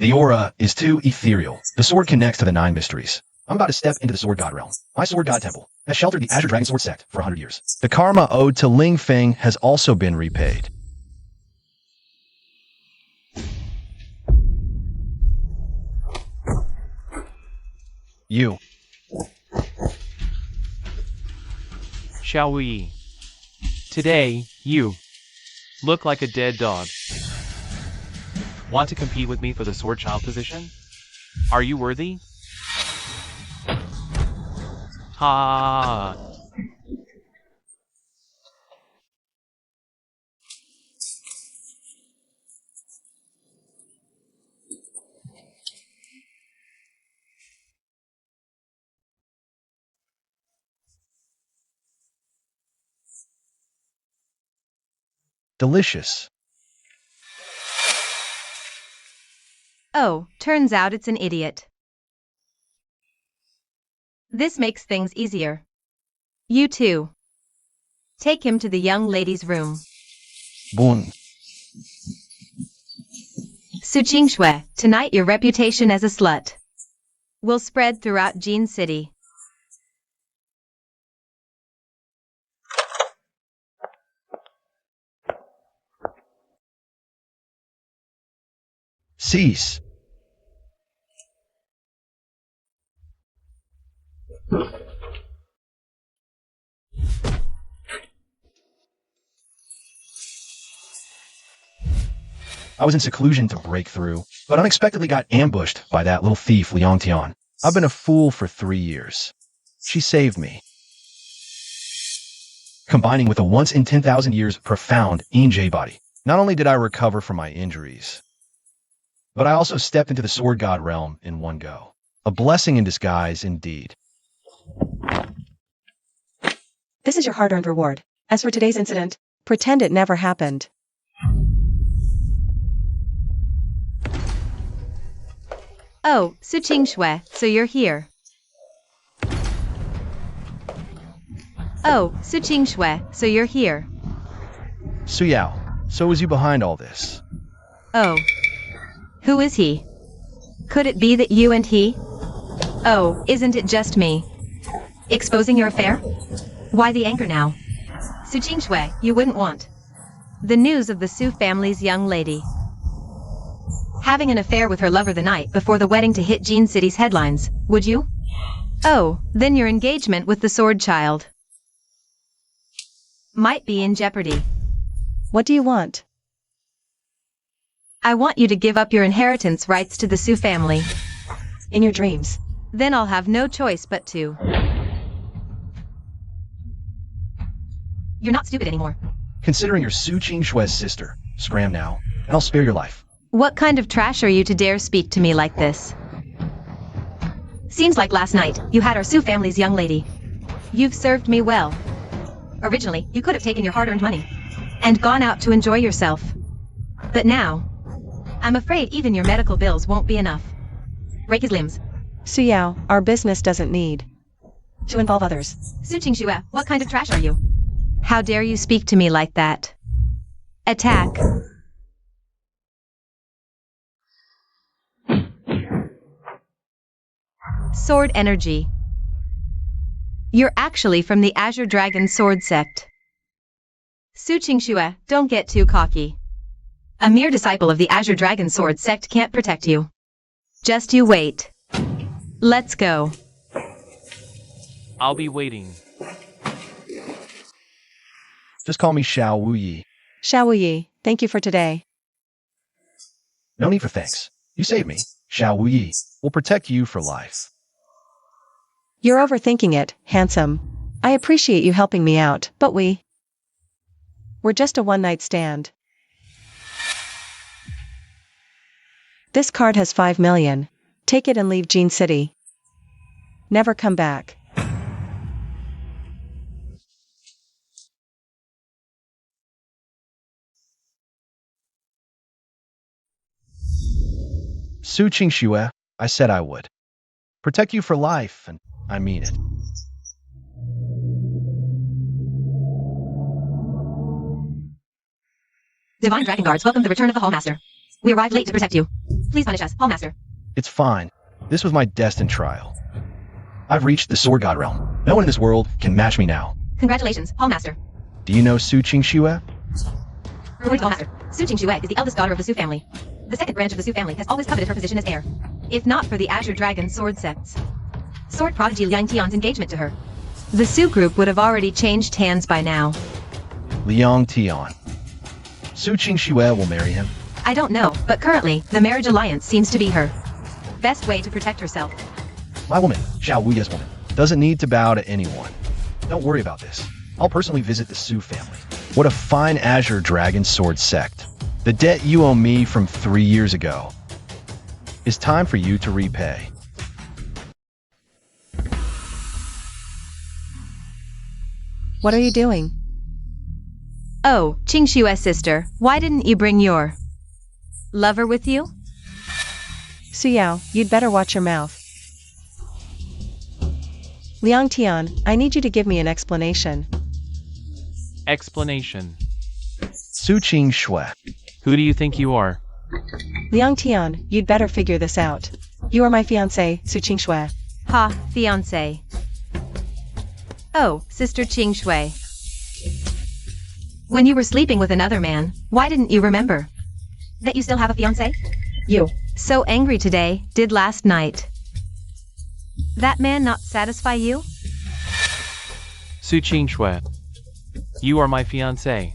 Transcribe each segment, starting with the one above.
The aura is too ethereal. The sword connects to the 9 mysteries. I'm about to step into the sword god realm. My sword god temple has sheltered the Azure Dragon Sword sect for 100 years. The karma owed to Ling Feng has also been repaid. You. Shall we? Today, you look like a dead dog. Want to compete with me for the sword child position? Are you worthy? Ha! Delicious. Oh, turns out it's an idiot. This makes things easier. You too. Take him to the young lady's room. Bun. Su Shui, tonight your reputation as a slut will spread throughout Jin City. Cease. I was in seclusion to break through, but unexpectedly got ambushed by that little thief Liang Tian. I've been a fool for 3 years. She saved me. Combining with a once in 10,000 years profound Injay body. Not only did I recover from my injuries, but I also stepped into the sword god realm in one go. A blessing in disguise indeed. This is your hard-earned reward. As for today's incident, pretend it never happened. Oh, Su Shui, so you're here. Oh, Su Shui, so you're here. Su Yao, so was you behind all this? Oh. Who is he? Could it be that you and he? Oh, isn't it just me? Exposing your affair? Why the anger now? Su Shui, you wouldn't want the news of the Su family's young lady having an affair with her lover the night before the wedding to hit Jin City's headlines, would you? Oh, then your engagement with the sword child might be in jeopardy. What do you want? I want you to give up your inheritance rights to the Su family. In your dreams. Then I'll have no choice but to. You're not stupid anymore. Considering you're Su Shui's sister, scram now, and I'll spare your life. What kind of trash are you to dare speak to me like this? Seems like last night, you had our Su family's young lady. You've served me well. Originally, you could have taken your hard-earned money and gone out to enjoy yourself. But now, I'm afraid even your medical bills won't be enough. Break his limbs. Su Yao, our business doesn't need to involve others. Su Shui, what kind of trash are you? How dare you speak to me like that? Attack. Sword energy. You're actually from the Azure Dragon Sword sect. Su Shui, don't get too cocky. A mere disciple of the Azure Dragon Sword sect can't protect you. Just you wait. Let's go. I'll be waiting. Just call me Xiao Wuyi. Xiao Wuyi, thank you for today. No need for thanks. You saved me. Xiao Wuyi will protect you for life. You're overthinking it, handsome. I appreciate you helping me out, but we're just a one-night stand. This card has 5 million. Take it and leave Jin City. Never come back. Su Shui, I said I would. Protect you for life, and I mean it. Divine Dragon Guards, welcome the return of the Hallmaster. We arrived late to protect you. Please punish us, Hallmaster. It's fine. This was my destined trial. I've reached the Sword God realm. No one in this world can match me now. Congratulations, Hallmaster. Do you know Su Qing Xue? According to Hallmaster, Su Qing Xue is the eldest daughter of the Su family. The second branch of the Su family has always coveted her position as heir. If not for the Azure Dragon sword sects. Sword prodigy Liang Tian's engagement to her. The Su group would have already changed hands by now. Liang Tian. Su Qing Xue will marry him. I don't know, but currently, the marriage alliance seems to be her best way to protect herself. My woman, Xiao Wuye's woman, doesn't need to bow to anyone. Don't worry about this. I'll personally visit the Su family. What a fine Azure Dragon sword sect. The debt you owe me from 3 years ago is time for you to repay. What are you doing? Oh, Qing Xue's sister, why didn't you bring your lover with you? Su Yao, you'd better watch your mouth. Liang Tian, I need you to give me an explanation. Explanation. Su Qing Xue. Who do you think you are? Liang Tian, you'd better figure this out. You are my fiancé, Su Qing Xue. Ha, fiancé. Oh, Sister Qing Xue. When you were sleeping with another man, why didn't you remember that you still have a fiancé? You. So angry today, did last night. That man not satisfy you? Su Qing Xue. You are my fiancé.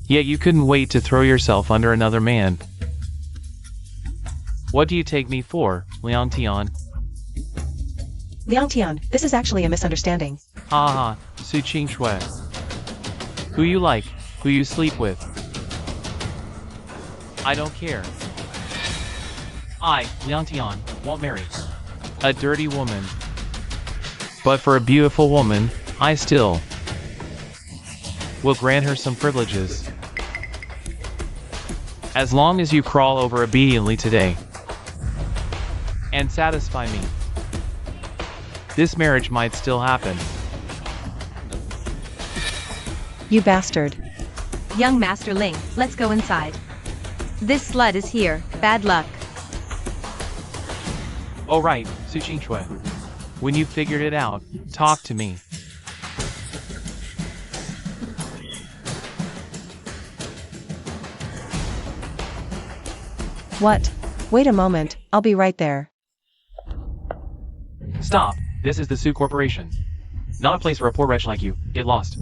Yet you couldn't wait to throw yourself under another man. What do you take me for, Liang Tian? Liang Tian, this is actually a misunderstanding. Ha ha, Su Qing Xue. Who you like, who you sleep with. I don't care. I, Liang Tian, won't marry a dirty woman. But for a beautiful woman, I still will grant her some privileges. As long as you crawl over obediently today and satisfy me, this marriage might still happen. You bastard. Young Master Ling, let's go inside. This slut is here, bad luck. Oh right, Su Qing Xue. When you've figured it out, talk to me. What? Wait a moment, I'll be right there. Stop, this is the Su Corporation. Not a place for a poor wretch like you. Get lost.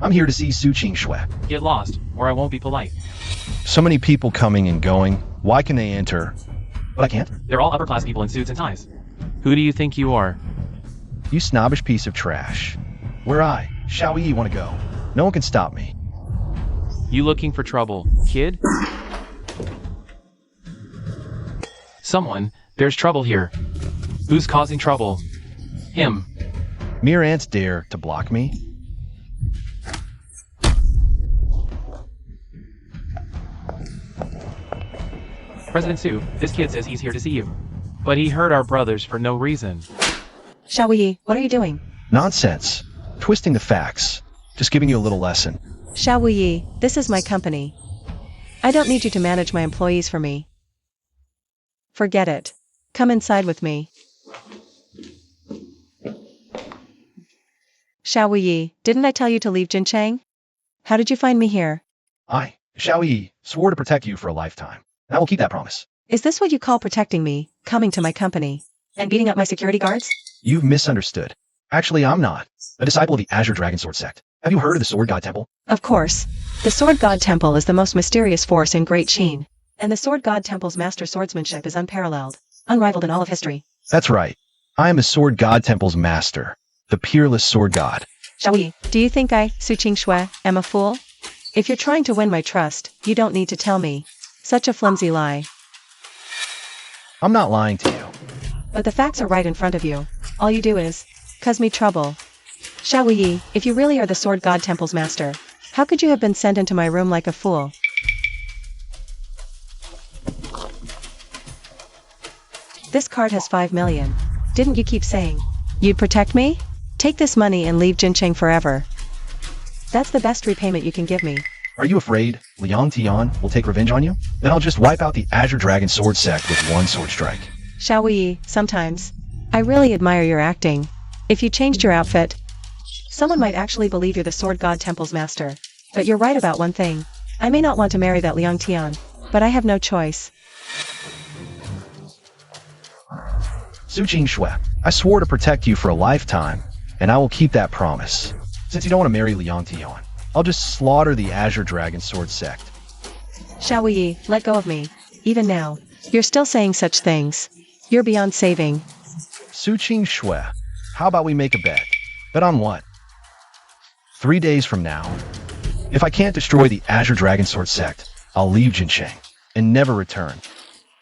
I'm here to see Su Qing Xue. Get lost, or I won't be polite. So many people coming and going. Why can they enter? But I can't. They're all upper-class people in suits and ties. Who do you think you are? You snobbish piece of trash. Where I, Xiao Yi, want to go. No one can stop me. You looking for trouble, kid? Someone, there's trouble here. Who's causing trouble? Him. Mere ants dare to block me? President Su, this kid says he's here to see you. But he hurt our brothers for no reason. Xiao Yi, what are you doing? Nonsense. Twisting the facts. Just giving you a little lesson. Xiao Yi, this is my company. I don't need you to manage my employees for me. Forget it. Come inside with me. Xiao Yi, didn't I tell you to leave Jincheng? How did you find me here? I, Xiao Yi, swore to protect you for a lifetime. And I will keep that promise. Is this what you call protecting me, coming to my company, and beating up my security guards? You've misunderstood. Actually, I'm not a disciple of the Azure Dragon Sword sect. Have you heard of the Sword God Temple? Of course. The Sword God Temple is the most mysterious force in Great Qin. And the Sword God Temple's master swordsmanship is unparalleled, unrivaled in all of history. That's right. I am the Sword God Temple's master, the peerless Sword God. Xiao Yi, do you think I, Su Qing Xue, am a fool? If you're trying to win my trust, you don't need to tell me. Such a flimsy lie. I'm not lying to you. But the facts are right in front of you. All you do is cause me trouble. Xiao Yi, if you really are the Sword God Temple's master, how could you have been sent into my room like a fool? This card has 5 million. Didn't you keep saying you'd protect me? Take this money and leave Jincheng forever. That's the best repayment you can give me. Are you afraid Liang Tian will take revenge on you? Then I'll just wipe out the Azure Dragon Sword Sect with one sword strike. Shall we, sometimes? I really admire your acting. If you changed your outfit, someone might actually believe you're the Sword God Temple's master. But you're right about one thing. I may not want to marry that Liang Tian, but I have no choice. Su Shui, I swore to protect you for a lifetime, and I will keep that promise. Since you don't want to marry Liang Tian, I'll just slaughter the Azure Dragon Sword Sect. Shall we, let go of me? Even now, you're still saying such things. You're beyond saving. Su Shui, how about we make a bet? Bet on what? 3 days from now. If I can't destroy the Azure Dragon Sword Sect, I'll leave Jinsheng and never return.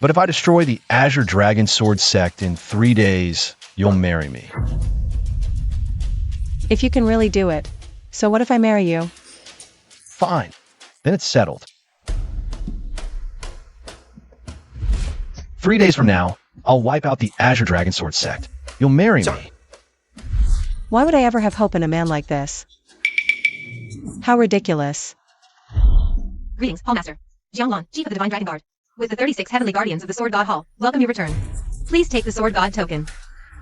But if I destroy the Azure Dragon Sword Sect in 3 days, you'll marry me. If you can really do it. So what if I marry you? Fine. Then it's settled. 3 days from now, I'll wipe out the Azure Dragon Sword Sect. You'll marry me. Why would I ever have hope in a man like this? How ridiculous. Greetings, Hallmaster. Jianglan, Chief of the Divine Dragon Guard. With the 36 Heavenly Guardians of the Sword God Hall, welcome your return. Please take the Sword God token.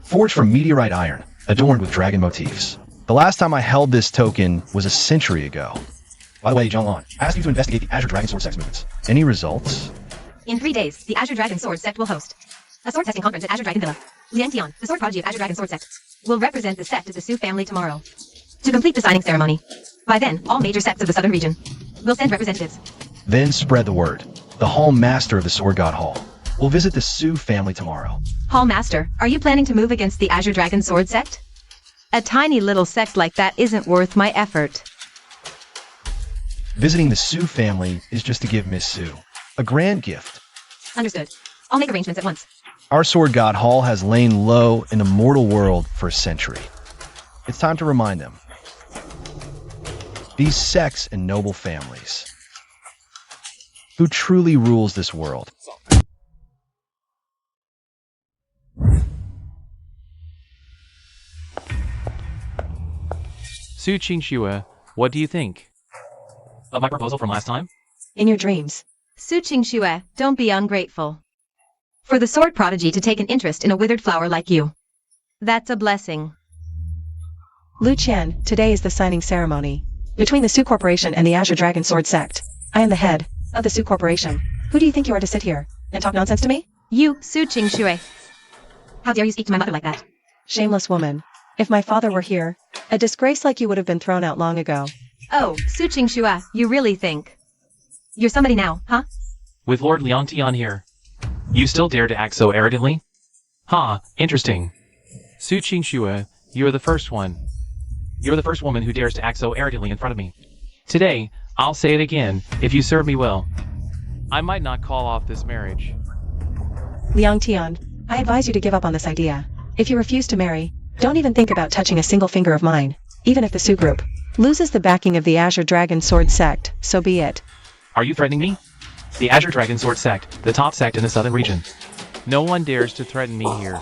Forged from meteorite iron, adorned with dragon motifs. The last time I held this token was a century ago. By the way, Jianglan, I asked you to investigate the Azure Dragon Sword Sect's movements. Any results? In 3 days, the Azure Dragon Sword Sect will host a sword testing conference at Azure Dragon Villa. Liang Tian, the sword prodigy of Azure Dragon Sword Sect, will represent the sect of the Su family tomorrow to complete the signing ceremony. By then, all major sects of the southern region will send representatives. Then spread the word. The Hall Master of the Sword God Hall will visit the Su family tomorrow. Hall Master, are you planning to move against the Azure Dragon Sword Sect? A tiny little sect like that isn't worth my effort. Visiting the Su family is just to give Miss Su a grand gift. Understood. I'll make arrangements at once. Our Sword God Hall has lain low in the mortal world for a century. It's time to remind them. These sects and noble families. Who truly rules this world? Su Shui, what do you think of my proposal from last time? In your dreams. Su Shui, don't be ungrateful. For the sword prodigy to take an interest in a withered flower like you. That's a blessing. Lu Qian, today is the signing ceremony. Between the Su Corporation and the Azure Dragon Sword Sect. I am the head of the Su Corporation. Who do you think you are to sit here and talk nonsense to me? You, Su Shui. How dare you speak to my mother like that? Shameless woman. If my father were here, a disgrace like you would have been thrown out long ago. Oh, Su Shui, you really think you're somebody now, huh? With Lord Liang Tian here, you still dare to act so arrogantly? Ha, interesting. Su Shui, you're the first one. You're the first woman who dares to act so arrogantly in front of me. Today, I'll say it again, if you serve me well, I might not call off this marriage. Liang Tian, I advise you to give up on this idea. If you refuse to marry, don't even think about touching a single finger of mine. Even if the Su group loses the backing of the Azure Dragon Sword Sect, so be it. Are you threatening me? The Azure Dragon Sword Sect, the top sect in the southern region. No one dares to threaten me here.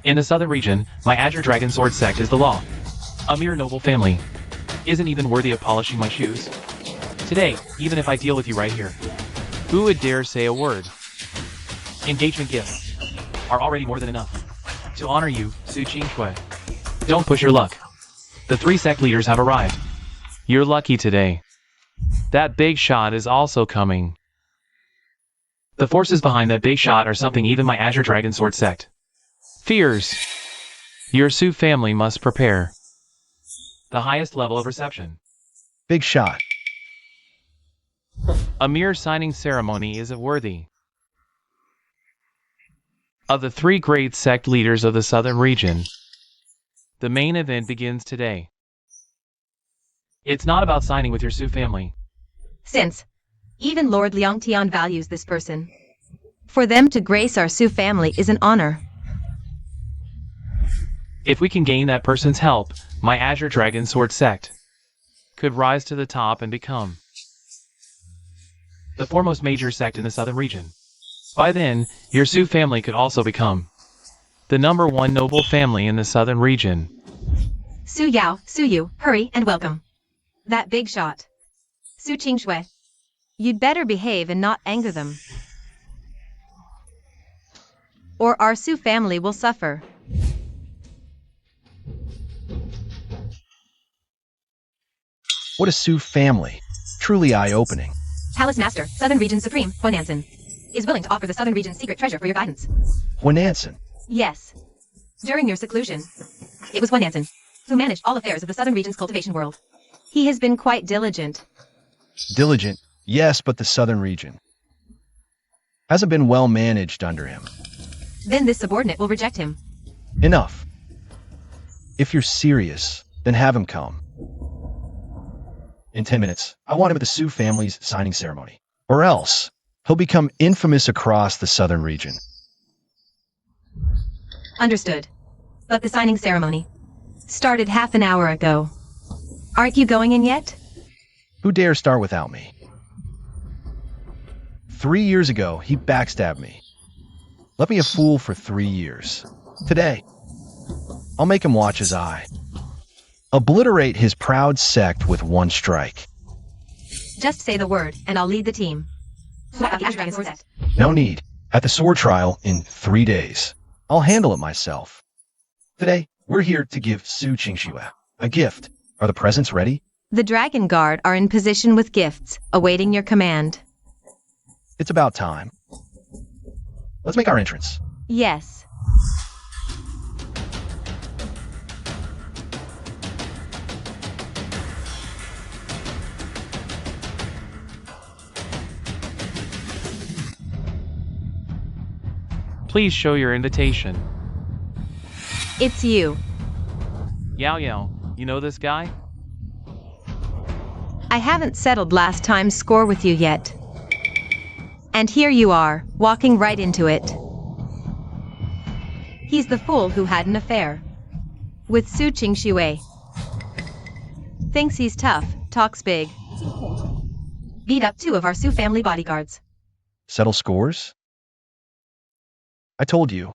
In the southern region, my Azure Dragon Sword Sect is the law. A mere noble family. Isn't even worthy of polishing my shoes. Today, even if I deal with you right here, who would dare say a word? Engagement gifts are already more than enough to honor you, Su Shui. Don't push your luck. The 3 sect leaders have arrived. You're lucky today. That big shot is also coming. The forces behind that big shot are something even my Azure Dragon Sword Sect fears. Your Su family must prepare the highest level of reception. Big shot. A mere signing ceremony isn't worthy of the 3 great sect leaders of the southern region. The main event begins today. It's not about signing with your Su family. Since even Lord Liang Tian values this person, for them to grace our Su family is an honor. If we can gain that person's help, my Azure Dragon Sword Sect could rise to the top and become the foremost major sect in the southern region. By then, your Su family could also become the #1 noble family in the southern region. Su Yao, Su Yu, hurry and welcome. That big shot. Su Qingshui. You'd better behave and not anger them. Or our Su family will suffer. What a Sioux family. Truly eye-opening. Palace Master, Southern Region Supreme, Huan Nansen, is willing to offer the Southern Region's secret treasure for your guidance. Huan Nansen. Yes. During your seclusion, it was Huan Nansen who managed all affairs of the Southern Region's cultivation world. He has been quite diligent. Diligent, yes, but the Southern region hasn't been well managed under him. Then this subordinate will reject him. Enough. If you're serious, then have him come. In 10 minutes, I want him at the Sioux family's signing ceremony. Or else, he'll become infamous across the Southern region. Understood. But the signing ceremony started half an hour ago. Aren't you going in yet? Who dare start without me? 3 years ago, he backstabbed me. Left me a fool for 3 years. Today, I'll make him watch his eye. Obliterate his proud sect with one strike. Just say the word, and I'll lead the team. No need. At the sword trial in 3 days, I'll handle it myself. Today, we're here to give Su Qingshui a gift. Are the presents ready? The Dragon Guard are in position with gifts, awaiting your command. It's about time. Let's make our entrance. Yes. Please show your invitation. It's you. Yao Yao, you know this guy? I haven't settled last time's score with you yet. And here you are, walking right into it. He's the fool who had an affair with Su Qingshui. Thinks he's tough, talks big. Beat up 2 of our Su family bodyguards. Settle scores? I told you.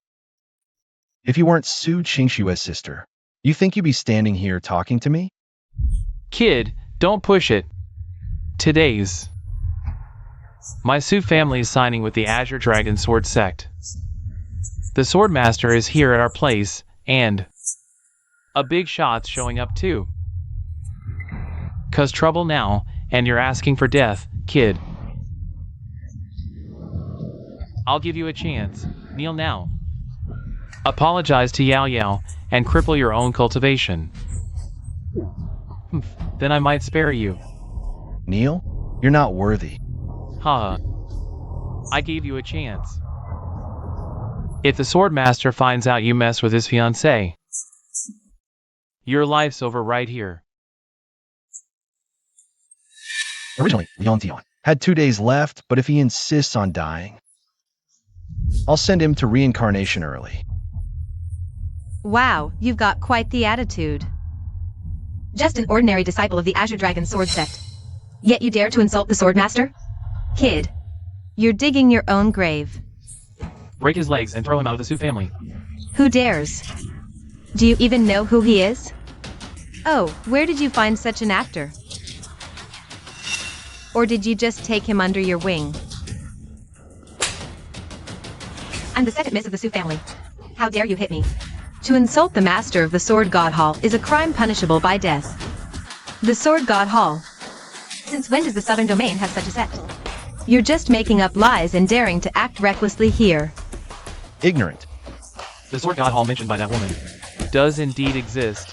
If you weren't Su Qingshui's sister, you think you'd be standing here talking to me? Kid, don't push it. Today's my Su family is signing with the Azure Dragon Sword Sect. The Sword Master is here at our place, and a big shot's showing up too. 'Cause trouble now, and you're asking for death, kid. I'll give you a chance. Kneel now. Apologize to Yao Yao and cripple your own cultivation. Then I might spare you. Neil, you're not worthy. Haha. I gave you a chance. If the Sword Master finds out you mess with his fiancée, your life's over right here. Originally, Leon Dion had 2 days left, but if he insists on dying, I'll send him to reincarnation early. Wow, you've got quite the attitude. Just an ordinary disciple of the Azure Dragon Sword Sect. Yet you dare to insult the Sword Master? Kid, you're digging your own grave. Break his legs and throw him out of the Su family. Who dares? Do you even know who he is? Oh, where did you find such an actor? Or did you just take him under your wing? I'm the second miss of the Su family. How dare you hit me? To insult the master of the Sword God Hall is a crime punishable by death. The Sword God Hall. Since when does the Southern Domain have such a sect? You're just making up lies and daring to act recklessly here. Ignorant. The Sword God Hall mentioned by that woman does indeed exist.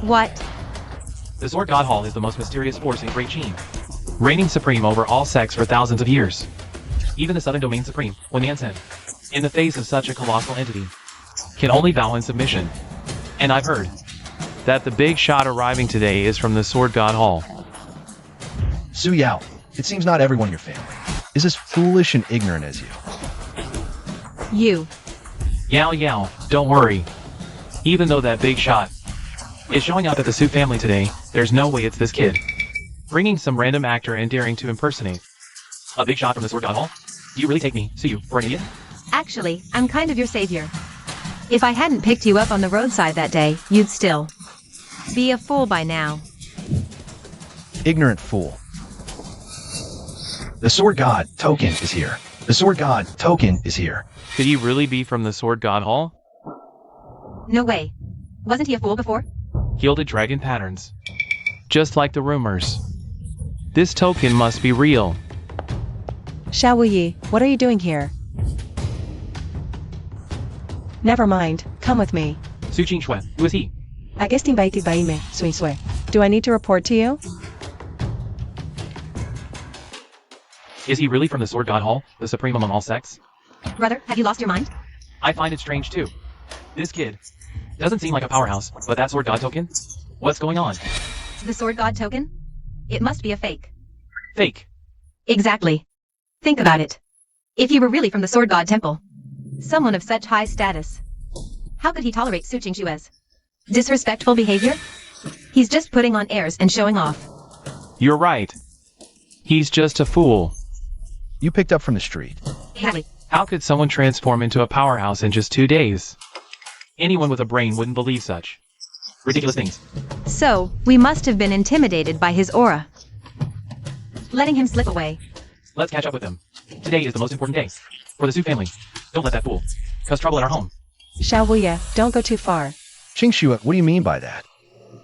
What? The Sword God Hall is the most mysterious force in Great Qin, reigning supreme over all sects for thousands of years. Even the Southern Domain Supreme, Wan Yansen, in the face of such a colossal entity, can only bow in submission. And I've heard that the big shot arriving today is from the Sword God Hall. Su Yao, it seems not everyone in your family is as foolish and ignorant as you. You. Yao Yao, don't worry. Even though that big shot is showing up at the Su family today, there's no way it's this kid bringing some random actor and daring to impersonate a big shot from the Sword God Hall. Do you really take me, Su, for an idiot? Actually, I'm kind of your savior. If I hadn't picked you up on the roadside that day, you'd still be a fool by now. Ignorant fool. The sword god token is here. The sword god token is here. Could he really be from the Sword God Hall? No way. Wasn't he a fool before? Gilded dragon patterns. Just like the rumors. This token must be real. Xiao Wuyi, what are you doing here? Never mind, come with me. Su Qingxue, who is he? Agustin Baiti Baime, Sui Sui. Do I need to report to you? Is he really from the Sword God Hall, the supreme among all sects? Brother, have you lost your mind? I find it strange too. This kid doesn't seem like a powerhouse, but that Sword God token? What's going on? The sword god token? It must be a fake. Fake. Exactly. Think about it. If he were really from the sword god temple, someone of such high status, how could he tolerate Su Qingxue's disrespectful behavior? He's just putting on airs and showing off. You're right. He's just a fool. You picked up from the street. Exactly. How could someone transform into a powerhouse in just 2 days? Anyone with a brain wouldn't believe such ridiculous things. So, we must have been intimidated by his aura, letting him slip away. Let's catch up with him. Today is the most important day for the Su family. Don't let that fool cause trouble at our home. Xiao Wuyi, don't go too far. Qingxue, what do you mean by that?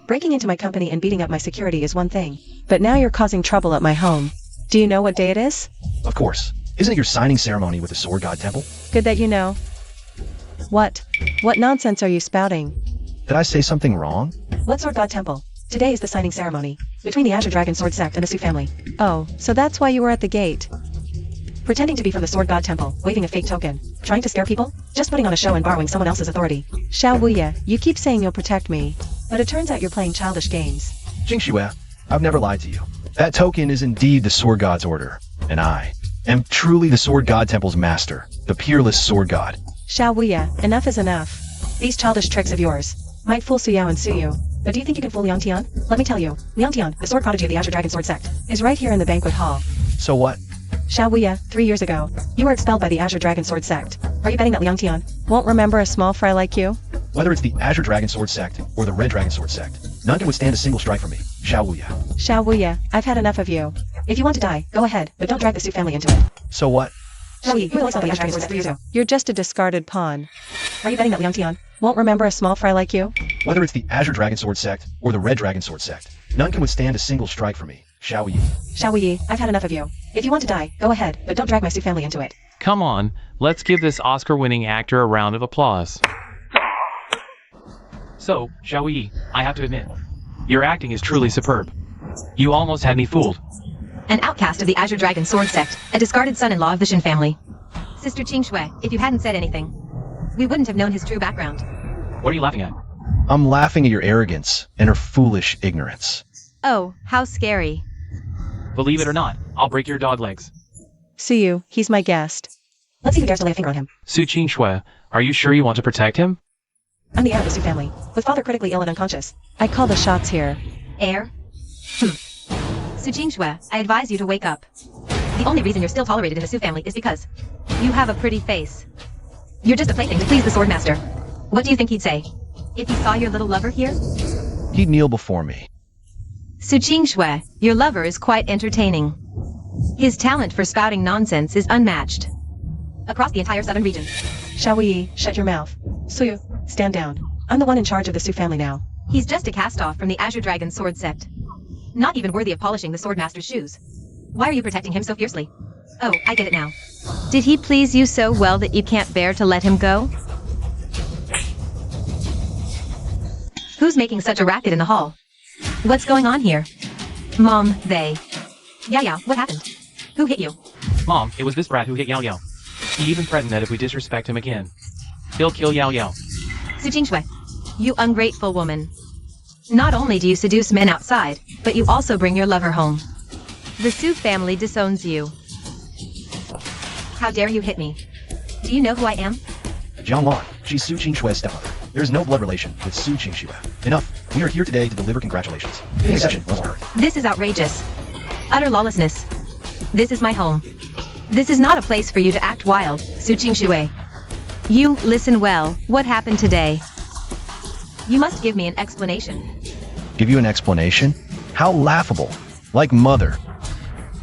Breaking into my company and beating up my security is one thing, but now you're causing trouble at my home. Do you know what day it is? Of course. Isn't it your signing ceremony with the Sword God Temple? Good that you know. What? What nonsense are you spouting? Did I say something wrong? What Sword God Temple? Today is the signing ceremony between the Azure Dragon Sword Sect and the Su family. Oh, so that's why you were at the gate. Pretending to be from the Sword God Temple, waving a fake token, trying to scare people, just putting on a show and borrowing someone else's authority. Xiao Wuyi, you keep saying you'll protect me, but it turns out you're playing childish games. Qingxue, I've never lied to you. That token is indeed the Sword God's order, and I am truly the Sword God Temple's master, the peerless Sword God. Xiao Wuyi, enough is enough. These childish tricks of yours might fool Su Yao and Su Yu, but do you think you can fool Liang Tian? Let me tell you, Liang Tian, the sword prodigy of the Azure Dragon Sword Sect, is right here in the banquet hall. So what? Xiao Wuyi, 3 years ago, you were expelled by the Azure Dragon Sword Sect. Are you betting that Liang Tian won't remember a small fry like you? Whether it's the Azure Dragon Sword Sect or the Red Dragon Sword Sect, none can withstand a single strike from me. Xiao Wuyi. Xiao Wuyi, I've had enough of you. If you want to die, go ahead, but don't drag the Su family into it. So what? Xiao Wuyi, you were expelled by the Azure Dragon Sword Sect 3 years ago. You're just a discarded pawn. Are you betting that Liang Tian won't remember a small fry like you? Whether it's the Azure Dragon Sword Sect or the Red Dragon Sword Sect, none can withstand a single strike from me. Xiao Wuyi. Xiao Wuyi, I've had enough of you. If you want to die, go ahead, but don't drag my Su family into it. Come on, let's give this Oscar-winning actor a round of applause. So, Xiao Wuyi, I have to admit, your acting is truly superb. You almost had me fooled. An outcast of the Azure Dragon Sword Sect, a discarded son-in-law of the Shin family. Sister Qingxue, if you hadn't said anything, we wouldn't have known his true background. What are you laughing at? I'm laughing at your arrogance and her foolish ignorance. Oh, how scary. Believe it or not, I'll break your dog legs. Su Yu, he's my guest. Let's see who dares to lay a finger on him. Su Qingxue, are you sure you want to protect him? I'm the heir of the Su family, with father critically ill and unconscious. I call the shots here. Heir? Su Qingxue, I advise you to wake up. The only reason you're still tolerated in the Su family is because you have a pretty face. You're just a plaything to please the Swordmaster. What do you think he'd say if he saw your little lover here? He'd kneel before me. Su Qingxue, your lover is quite entertaining. His talent for spouting nonsense is unmatched across the entire southern region. Xiao Wuyi, shut your mouth. Su Yu, stand down. I'm the one in charge of the Su family now. He's just a cast-off from the Azure Dragon Sword Sect. Not even worthy of polishing the Swordmaster's shoes. Why are you protecting him so fiercely? Oh, I get it now. Did he please you so well that you can't bear to let him go? Who's making such a racket in the hall? What's going on here? Mom, they. Yeah, what happened? Who hit you? Mom, it was this brat who hit Yao Yao. He even threatened that if we disrespect him again, he'll kill Yao Yao. Su Qingxue, you ungrateful woman. Not only do you seduce men outside, but you also bring your lover home. The Su family disowns you. How dare you hit me? Do you know who I am? Jianglan, she's Su Qingxue's stepmother. There is no blood relation with Su Qingxue. Enough. We are here today to deliver congratulations. The exception wasn't heard. This is outrageous. Utter lawlessness. This is my home. This is not a place for you to act wild, Su Qingxue. You, listen well, what happened today? You must give me an explanation. Give you an explanation? How laughable. Like mother.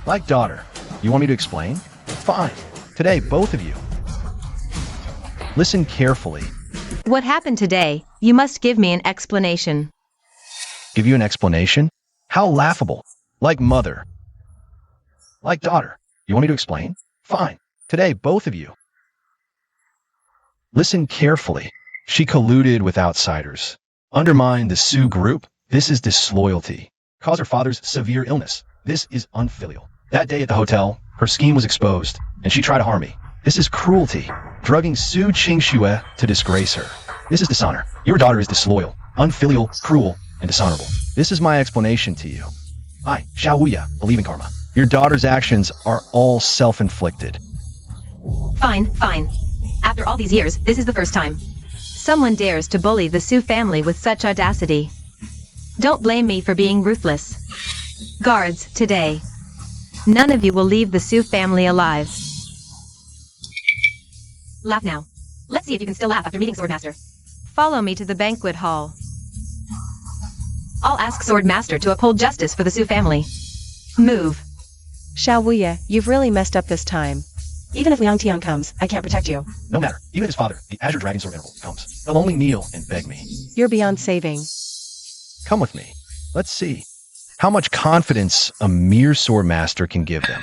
Like daughter. You want me to explain? Fine. Today, both of you. Listen carefully. What happened today? You must give me an explanation. Give you an explanation? How laughable. Like mother. Like daughter. You want me to explain? Fine. Today, both of you. Listen carefully. She colluded with outsiders. Undermined the Sioux group. This is disloyalty. Caused her father's severe illness. This is unfilial. That day at the hotel, her scheme was exposed, and she tried to harm me. This is cruelty. Drugging Su Qingxue to disgrace her. This is dishonor. Your daughter is disloyal, unfilial, cruel, and dishonorable. This is my explanation to you. I, Xiao Wuya, believe in karma. Your daughter's actions are all self-inflicted. Fine, fine. After all these years, this is the first time someone dares to bully the Su family with such audacity. Don't blame me for being ruthless. Guards, today, none of you will leave the Su family alive. Laugh now. Let's see if you can still laugh after meeting Swordmaster. Follow me to the banquet hall. I'll ask Swordmaster to uphold justice for the Su family. Move. Xiao Wuya, you've really messed up this time. Even if Liang Tian comes, I can't protect you. No matter. Even if his father, the Azure Dragon Sword Venerable, comes, they'll only kneel and beg me. You're beyond saving. Come with me. Let's see how much confidence a mere Swordmaster can give them.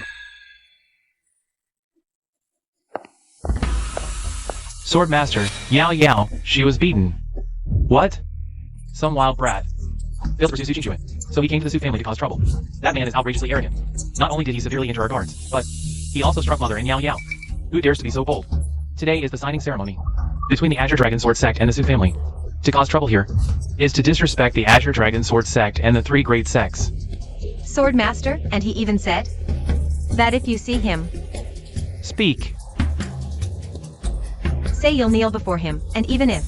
Swordmaster, Yao Yao, she was beaten. What? Some wild brat. Failed to pursue Su Qingxue, so he came to the Su family to cause trouble. That man is outrageously arrogant. Not only did he severely injure our guards, but he also struck Mother and Yao Yao. Who dares to be so bold? Today is the signing ceremony between the Azure Dragon Sword sect and the Su family. To cause trouble here is to disrespect the Azure Dragon Sword sect and the three great sects. Swordmaster, and he even said that if you see him, Speak. say you'll kneel before him, and even if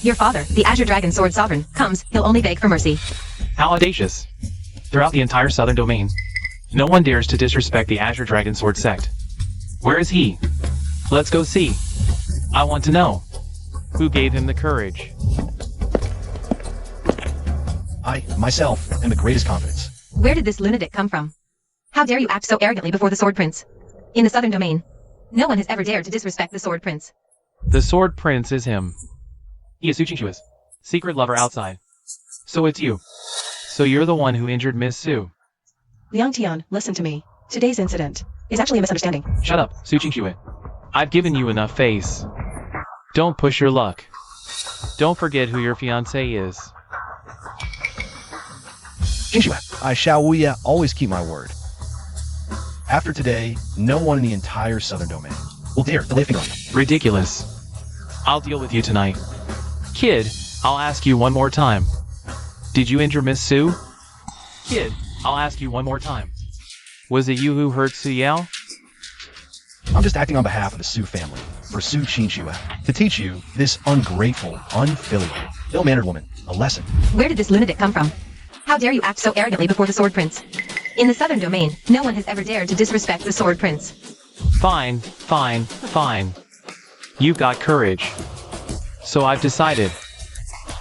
your father, the Azure Dragon Sword Sovereign, comes, he'll only beg for mercy. How audacious. Throughout the entire southern domain, no one dares to disrespect the Azure Dragon Sword sect. Where is he? Let's go see. I want to know. Who gave him the courage? I, myself, am the greatest confidence. Where did this lunatic come from? How dare you act so arrogantly before the Sword Prince? In the southern domain, no one has ever dared to disrespect the Sword Prince. The Sword Prince is him. He is Su Qingxue's secret lover outside. So it's you. So you're the one who injured Miss Su. Liang Tian, listen to me. Today's incident is actually a misunderstanding. Shut up, Su Qingxue. I've given you enough face. Don't push your luck. Don't forget who your fiancé is. Qingxue, I, Xiao Wuya, always keep my word. After today, no one in the entire southern domain will dare to lay a finger on you. Ridiculous. I'll deal with you tonight. Kid, I'll ask you one more time. Did you injure Miss Su? Kid, I'll ask you one more time. Was it you who hurt Su Yao? I'm just acting on behalf of the Su family, for Su Qingxue, to teach you, this ungrateful, unfilial, ill-mannered woman, a lesson. Where did this lunatic come from? How dare you act so arrogantly before the Sword Prince? In the southern domain, no one has ever dared to disrespect the Sword Prince. Fine, fine, fine. You've got courage. So I've decided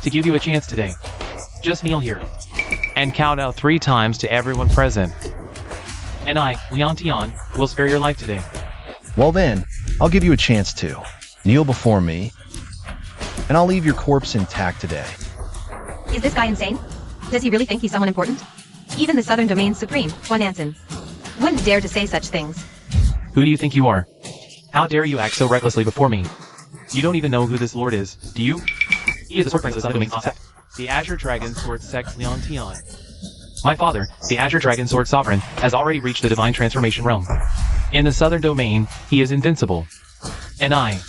to give you a chance today. Just kneel here and count out 3 times to everyone present. And I, Liang Tian, will spare your life today. Well then, I'll give you a chance to. Kneel before me, and I'll leave your corpse intact today. Is this guy insane? Does he really think he's someone important? Even the Southern Domain's Supreme, Huan Anson, wouldn't dare to say such things. Who do you think you are? How dare you act so recklessly before me? You don't even know who this lord is, do you? He is the Sword Prince of the Southern Domain's sect. The Azure Dragon Sword Sect Liang Tian. My father, the Azure Dragon Sword Sovereign, has already reached the Divine Transformation Realm. In the Southern Domain, he is invincible. And I,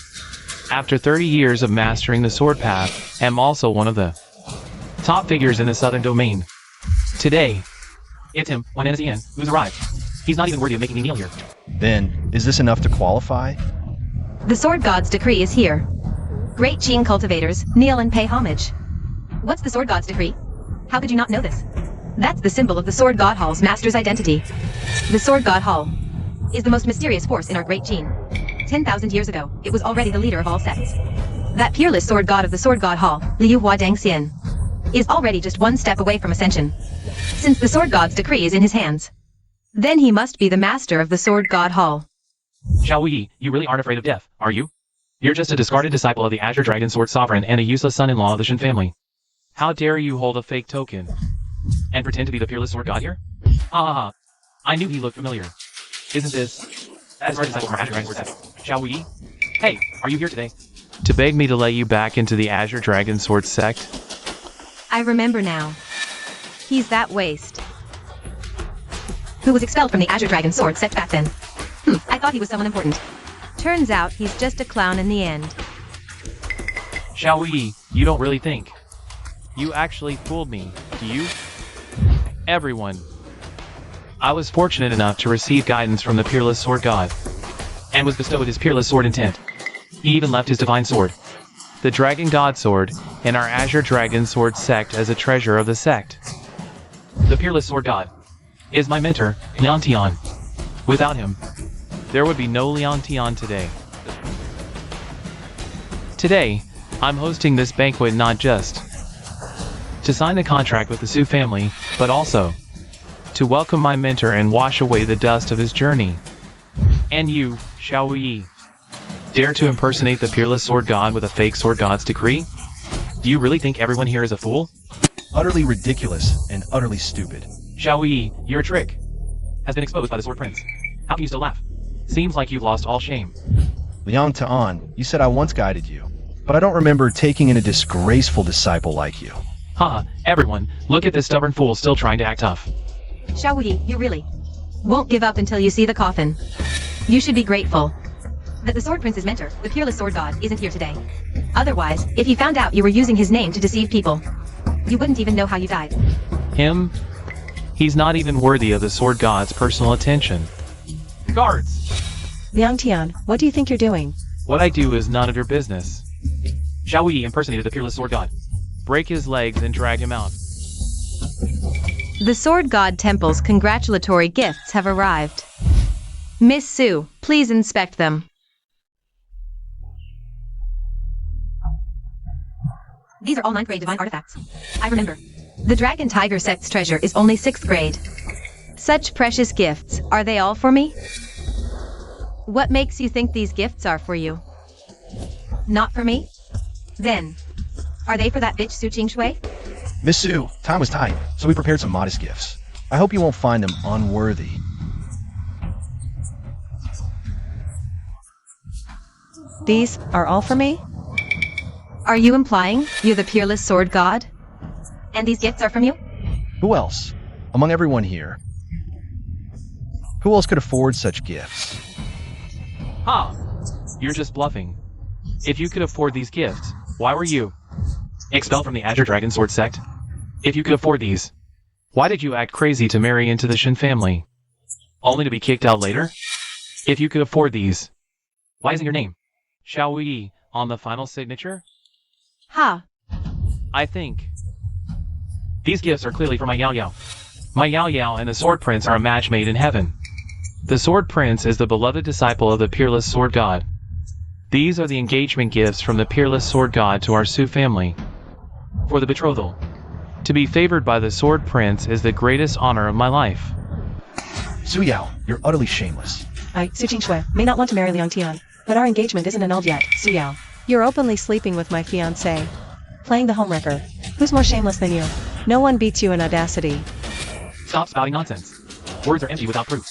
after 30 years of mastering the Sword Path, am also one of the top figures in the Southern Domain. Today, it's him, Huan Anson, who's arrived. He's not even worthy of making me kneel here. Then, is this enough to qualify? The Sword God's decree is here. Great Qing cultivators, kneel and pay homage. What's the Sword God's decree? How could you not know this? That's the symbol of the Sword God Hall's master's identity. The Sword God Hall is the most mysterious force in our Great Qing. 10,000 years ago, it was already the leader of all sects. That peerless Sword God of the Sword God Hall, Liu Hua Dangxian, is already just one step away from ascension. Since the Sword God's decree is in his hands, then he must be the master of the Sword God Hall. Shall Yi, you really aren't afraid of death, are you? You're just a discarded disciple of the Azure Dragon Sword Sovereign and a useless son-in-law of the Shin family. How dare you hold a fake token and pretend to be the Peerless Sword God here? Ah, I knew he looked familiar. Isn't this as our disciple from Azure Dragon Sword Sect? Shall we? Hey, are you here today? To beg me to let you back into the Azure Dragon Sword Sect? I remember now. He's that waste who was expelled from the Azure Dragon Sword Sect back then. I thought he was someone important. Turns out he's just a clown in the end. Shall we? You don't really think you actually fooled me, do you? Everyone. I was fortunate enough to receive guidance from the Peerless Sword God, and was bestowed his Peerless Sword intent. He even left his divine sword, the Dragon God Sword, in our Azure Dragon Sword Sect as a treasure of the sect. The Peerless Sword God is my mentor, Leontion. Without him, there would be no Leontion today. Today, I'm hosting this banquet not just to sign the contract with the Su family, but also to welcome my mentor and wash away the dust of his journey. And you, shall we dare to impersonate the Peerless Sword God with a fake Sword God's decree? Do you really think everyone here is a fool? Utterly ridiculous and utterly stupid. Shall we, your trick has been exposed by the Sword Prince. How can you still laugh? Seems like you've lost all shame. Liang Ta'an, you said I once guided you, but I don't remember taking in a disgraceful disciple like you. Haha, everyone, look at this stubborn fool still trying to act tough. Shao Yi, you really won't give up until you see the coffin. You should be grateful that the Sword Prince's mentor, the Peerless Sword God, isn't here today. Otherwise, if he found out you were using his name to deceive people, you wouldn't even know how you died. Him? He's not even worthy of the Sword God's personal attention. Guards! Liangtian, what do you think you're doing? What I do is none of your business. Shall we impersonated the Peerless Sword God? Break his legs and drag him out. The Sword God Temple's congratulatory gifts have arrived. Miss Su, please inspect them. These are all 9th grade divine artifacts. I remember. The Dragon Tiger Sect's treasure is only 6th grade. Such precious gifts, are they all for me? What makes you think these gifts are for you? Not for me? Then, are they for that bitch Su Shui? Miss Su, time was tight, so we prepared some modest gifts. I hope you won't find them unworthy. These are all for me? Are you implying you're the Peerless Sword God? And these gifts are from you? Who else? Among everyone here. Who else could afford such gifts? Ha! You're just bluffing. If you could afford these gifts, why were you expelled from the Azure Dragon Sword Sect? If you could afford these, why did you act crazy to marry into the Shin family, only to be kicked out later? If you could afford these, why isn't your name Shao Yi on the final signature? Ha! I think these gifts are clearly for my Yao Yao. My Yao Yao and the Sword Prince are a match made in heaven. The Sword Prince is the beloved disciple of the Peerless Sword God. These are the engagement gifts from the Peerless Sword God to our Su family. For the betrothal, to be favored by the Sword Prince is the greatest honor of my life. Su Yao, you're utterly shameless. I, Su Shui, may not want to marry Liangtian, but our engagement isn't annulled yet, Su Yao. You're openly sleeping with my fiancé. Playing the homewrecker. Who's more shameless than you? No one beats you in audacity. Stop spouting nonsense. Words are empty without proof.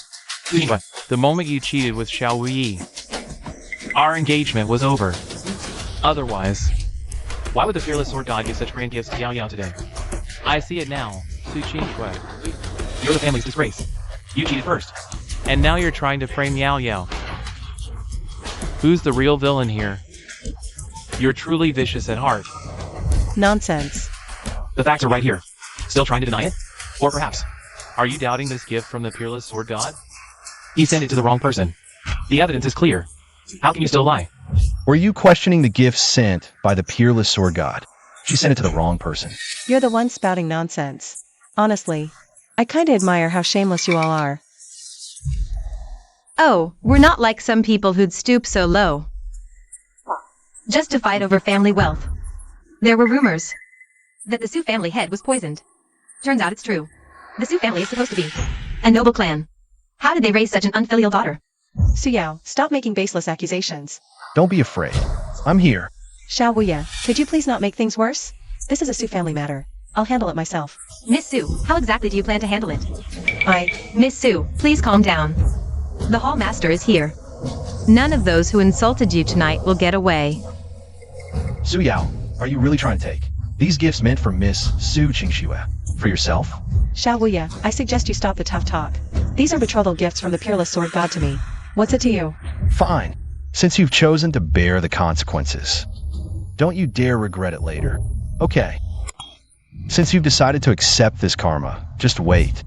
The moment you cheated with Xiao Yi, our engagement was over. Otherwise, why would the Fearless Sword God give such grand gifts to Yao Yao today? I see it now, Su Qingxue. You're the family's disgrace. You cheated first, and now you're trying to frame Yao Yao. Who's the real villain here? You're truly vicious at heart. Nonsense. The facts are right here. Still trying to deny it? Or perhaps, are you doubting this gift from the Peerless Sword God? He sent it to the wrong person. The evidence is clear. How can you still lie? Were you questioning the gift sent by the Peerless Sword God? She sent it to the wrong person. You're the one spouting nonsense. Honestly, I kinda admire how shameless you all are. Oh, we're not like some people who'd stoop so low just to fight over family wealth. There were rumors that the Su family head was poisoned. Turns out it's true. The Su family is supposed to be a noble clan. How did they raise such an unfilial daughter? Suyao, stop making baseless accusations. Don't be afraid. I'm here. Xiao Wuya, could you please not make things worse? This is a Su family matter. I'll handle it myself. Miss Su, how exactly do you plan to handle it? Miss Su, please calm down. The Hall Master is here. None of those who insulted you tonight will get away. Su Yao, are you really trying to take these gifts meant for Miss Su Qingxue for yourself? Xiao Wuya, I suggest you stop the tough talk. These are betrothal gifts from the peerless sword god to me. What's it to you? Fine, since you've chosen to bear the consequences. Don't you dare regret it later. Okay. Since you've decided to accept this karma, just wait.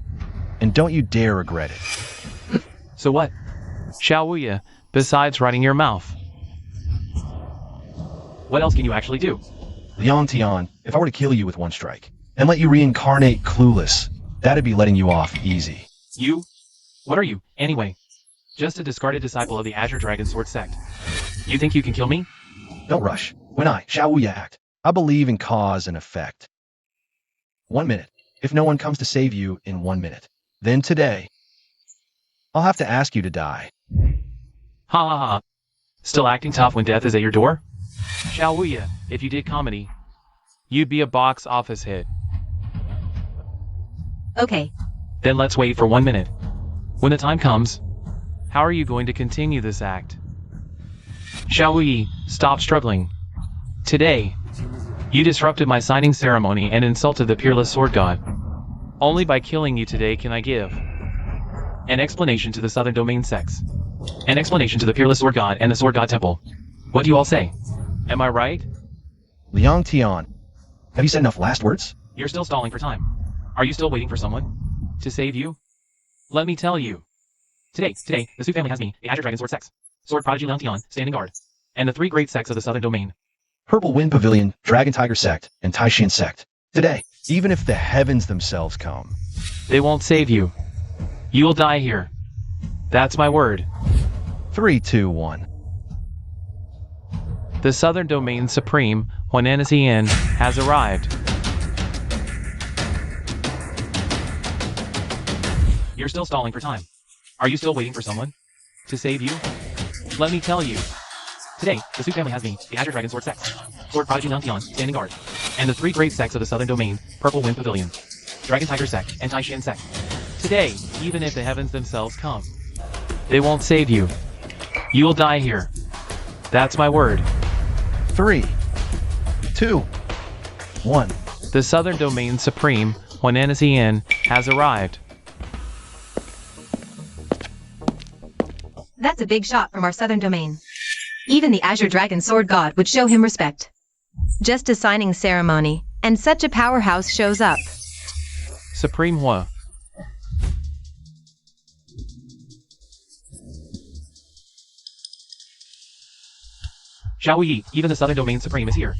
And don't you dare regret it. So what? Xiao Wuya, besides running your mouth? What else can you actually do? Liang Tian, if I were to kill you with one strike, and let you reincarnate clueless, that'd be letting you off easy. You? What are you, anyway? Just a discarded disciple of the Azure Dragon Sword sect. You think you can kill me? Don't rush. When I, Xiao Wuya, act, I believe in cause and effect. 1 minute. If no one comes to save you in 1 minute, then today, I'll have to ask you to die. Ha ha ha. Still acting tough when death is at your door? Xiao Wuya, if you did comedy, you'd be a box office hit. Okay. Then let's wait for 1 minute. When the time comes, how are you going to continue this act? Xiao Wuyi, stop struggling. Today, you disrupted my signing ceremony and insulted the peerless sword god. Only by killing you today can I give an explanation to the Southern Domain sects. An explanation to the peerless sword god and the sword god temple. What do you all say? Am I right? Liang Tian, have you said enough last words? You're still stalling for time. Are you still waiting for someone to save you? Let me tell you. Today, the Su family has me, the Azure Dragon Sword sects, Sword Prodigy Liang Tian, standing guard, and the 3 great sects of the Southern Domain. Purple Wind Pavilion, Dragon Tiger Sect, and Taishan Sect. Today, even if the heavens themselves come, they won't save you. You'll die here. That's my word. 3, 2, 1. The Southern Domain Supreme, Amnesiac, has arrived. You're still stalling for time. Are you still waiting for someone to save you? Let me tell you. Today, the Su family has me, the Azure Dragon Sword sects, Sword Prodigy Liang Tian, standing guard, and the 3 great sects of the Southern Domain, Purple Wind Pavilion, Dragon Tiger Sect, and Taishan Sect. Today, even if the heavens themselves come, they won't save you. You'll die here. That's my word. 3, 2, 1. The Southern Domain Supreme, Amnesiac, has arrived. That's a big shot from our Southern Domain. Even the Azure Dragon Sword God would show him respect. Just a signing ceremony, and such a powerhouse shows up. Supreme Hua. Xiao Wuyi, even the Southern Domain Supreme is here.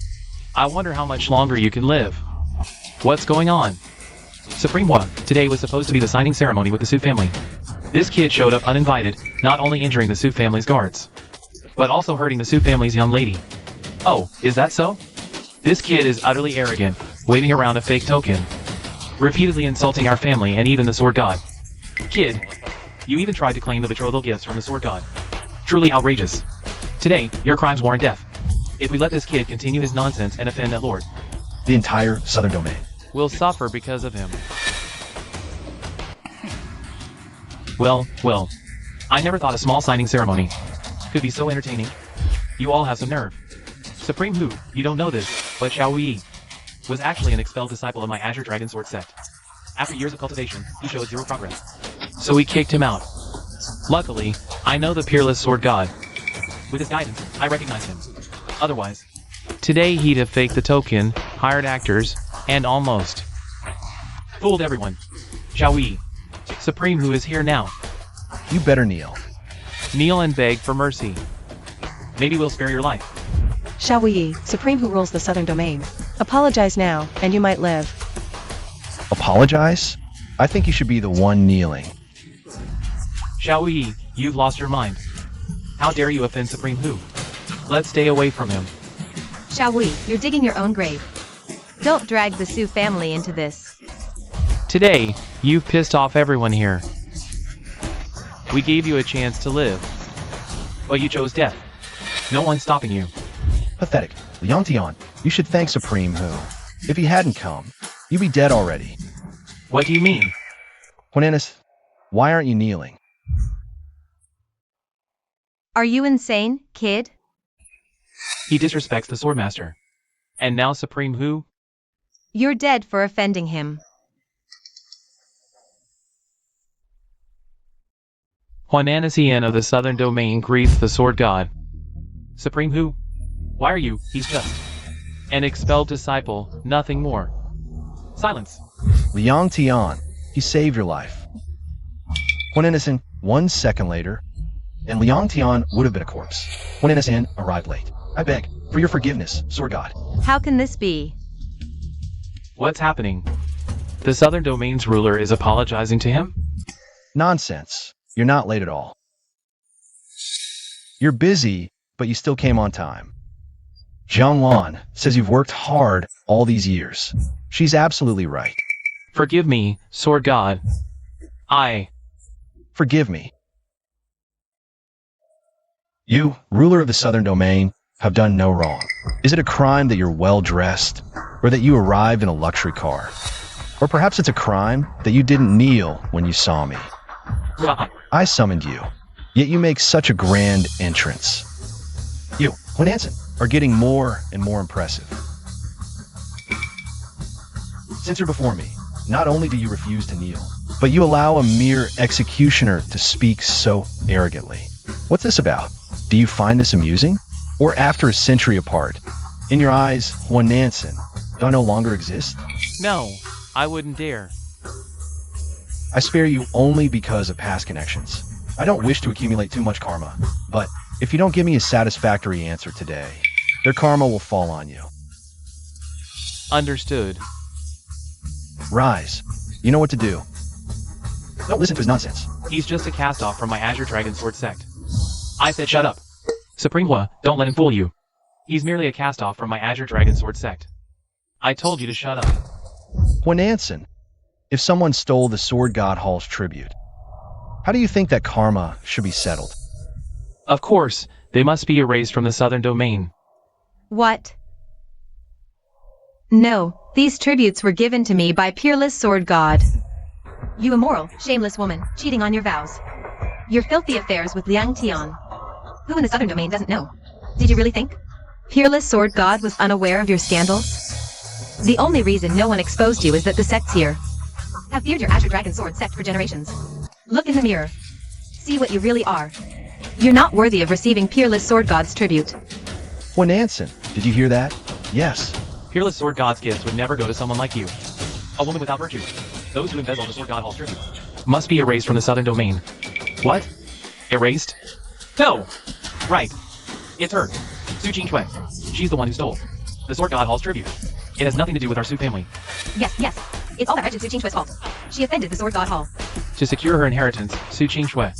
I wonder how much longer you can live. What's going on? Supreme Hua, today was supposed to be the signing ceremony with the Su family. This kid showed up uninvited, not only injuring the Su family's guards, but also hurting the Su family's young lady. Oh, is that so? This kid is utterly arrogant, waving around a fake token, repeatedly insulting our family and even the sword god. Kid, you even tried to claim the betrothal gifts from the sword god. Truly outrageous. Today, your crimes warrant death. If we let this kid continue his nonsense and offend that lord, The entire Southern Domain. we'll suffer because of him. Well, I never thought a small signing ceremony could be so entertaining. You all have some nerve. Supreme Hu, you don't know this, but Xiao Wuyi was actually an expelled disciple of my Azure Dragon Sword sect. After years of cultivation, he showed 0 progress. So we kicked him out. Luckily, I know the peerless sword god. With his guidance, I recognize him. Otherwise, today he'd have faked the token, hired actors, and almost fooled everyone. Xiao Wuyi, Supreme Hu is here now. You better kneel. Kneel and beg for mercy. Maybe we'll spare your life. Xiao Wuyi, Supreme who rules the Southern Domain. Apologize now, and you might live. Apologize? I think you should be the one kneeling. Xiao Wuyi, you've lost your mind. How dare you offend Supreme Hu? Let's stay away from him. Xiao Wei, you're digging your own grave. Don't drag the Su family into this. Today, you've pissed off everyone here. We gave you a chance to live, but you chose death. No one's stopping you. Pathetic. Liang Tian, you should thank Supreme Hu. If he hadn't come, you'd be dead already. What do you mean? Juanes, why aren't you kneeling? Are you insane, kid? He disrespects the Swordmaster. And now Supreme Hu? You're dead for offending him. Amnesiac of the Southern Domain greets the Sword God. Supreme Hu? Why are you? He's just an expelled disciple, nothing more. Silence. Liang Tian, he saved your life. Juanes, 1 second later, and Liang Tian would have been a corpse. Juanes arrived late. I beg for your forgiveness, Sword God. How can this be? What's happening? The Southern Domain's ruler is apologizing to him? Nonsense. You're not late at all. You're busy, but you still came on time. Zhang Wan says you've worked hard all these years. She's absolutely right. Forgive me, Sword God. Forgive me. You, ruler of the Southern Domain, have done no wrong. Is it a crime that you're well-dressed, or that you arrived in a luxury car? Or perhaps it's a crime that you didn't kneel when you saw me. I summoned you, yet you make such a grand entrance. You, Juanes, are getting more and more impressive. Since you're before me, not only do you refuse to kneel, but you allow a mere executioner to speak so arrogantly. What's this about? Do you find this amusing? Or after a century apart, in your eyes, Juanes do I no longer exist? No, I wouldn't dare. I spare you only because of past connections. I don't wish to accumulate too much karma, but if you don't give me a satisfactory answer today, their karma will fall on you. Understood. Rise. You know what to do. Don't listen to his nonsense. He's just a cast-off from my Azure Dragon Sword sect. I said shut up. Supreme Hua, don't let him fool you. He's merely a cast-off from my Azure Dragon Sword sect. I told you to shut up. Juanes, if someone stole the Sword God Hall's tribute, how do you think that karma should be settled? Of course, they must be erased from the Southern Domain. What? No, these tributes were given to me by Peerless Sword God. You immoral, shameless woman, cheating on your vows. Your filthy affairs with Liang Tian. Who in the Southern Domain doesn't know? Did you really think Peerless Sword God was unaware of your scandals? The only reason no one exposed you is that the sects here have feared your Azure Dragon Sword sect for generations. Look in the mirror. See what you really are. You're not worthy of receiving Peerless Sword God's tribute. Juanes, did you hear that? Yes. Peerless Sword God's gifts would never go to someone like you. A woman without virtue. Those who embezzle the Sword God Hall's tribute must be erased from the Southern Domain. What? Erased? No! Right. It's her. Su Qingxue. She's the one who stole the Sword God Hall's tribute. It has nothing to do with our Su family. Yes. It's all that wretched Su Qingxue's fault. She offended the Sword God Hall. To secure her inheritance, Su Qingxue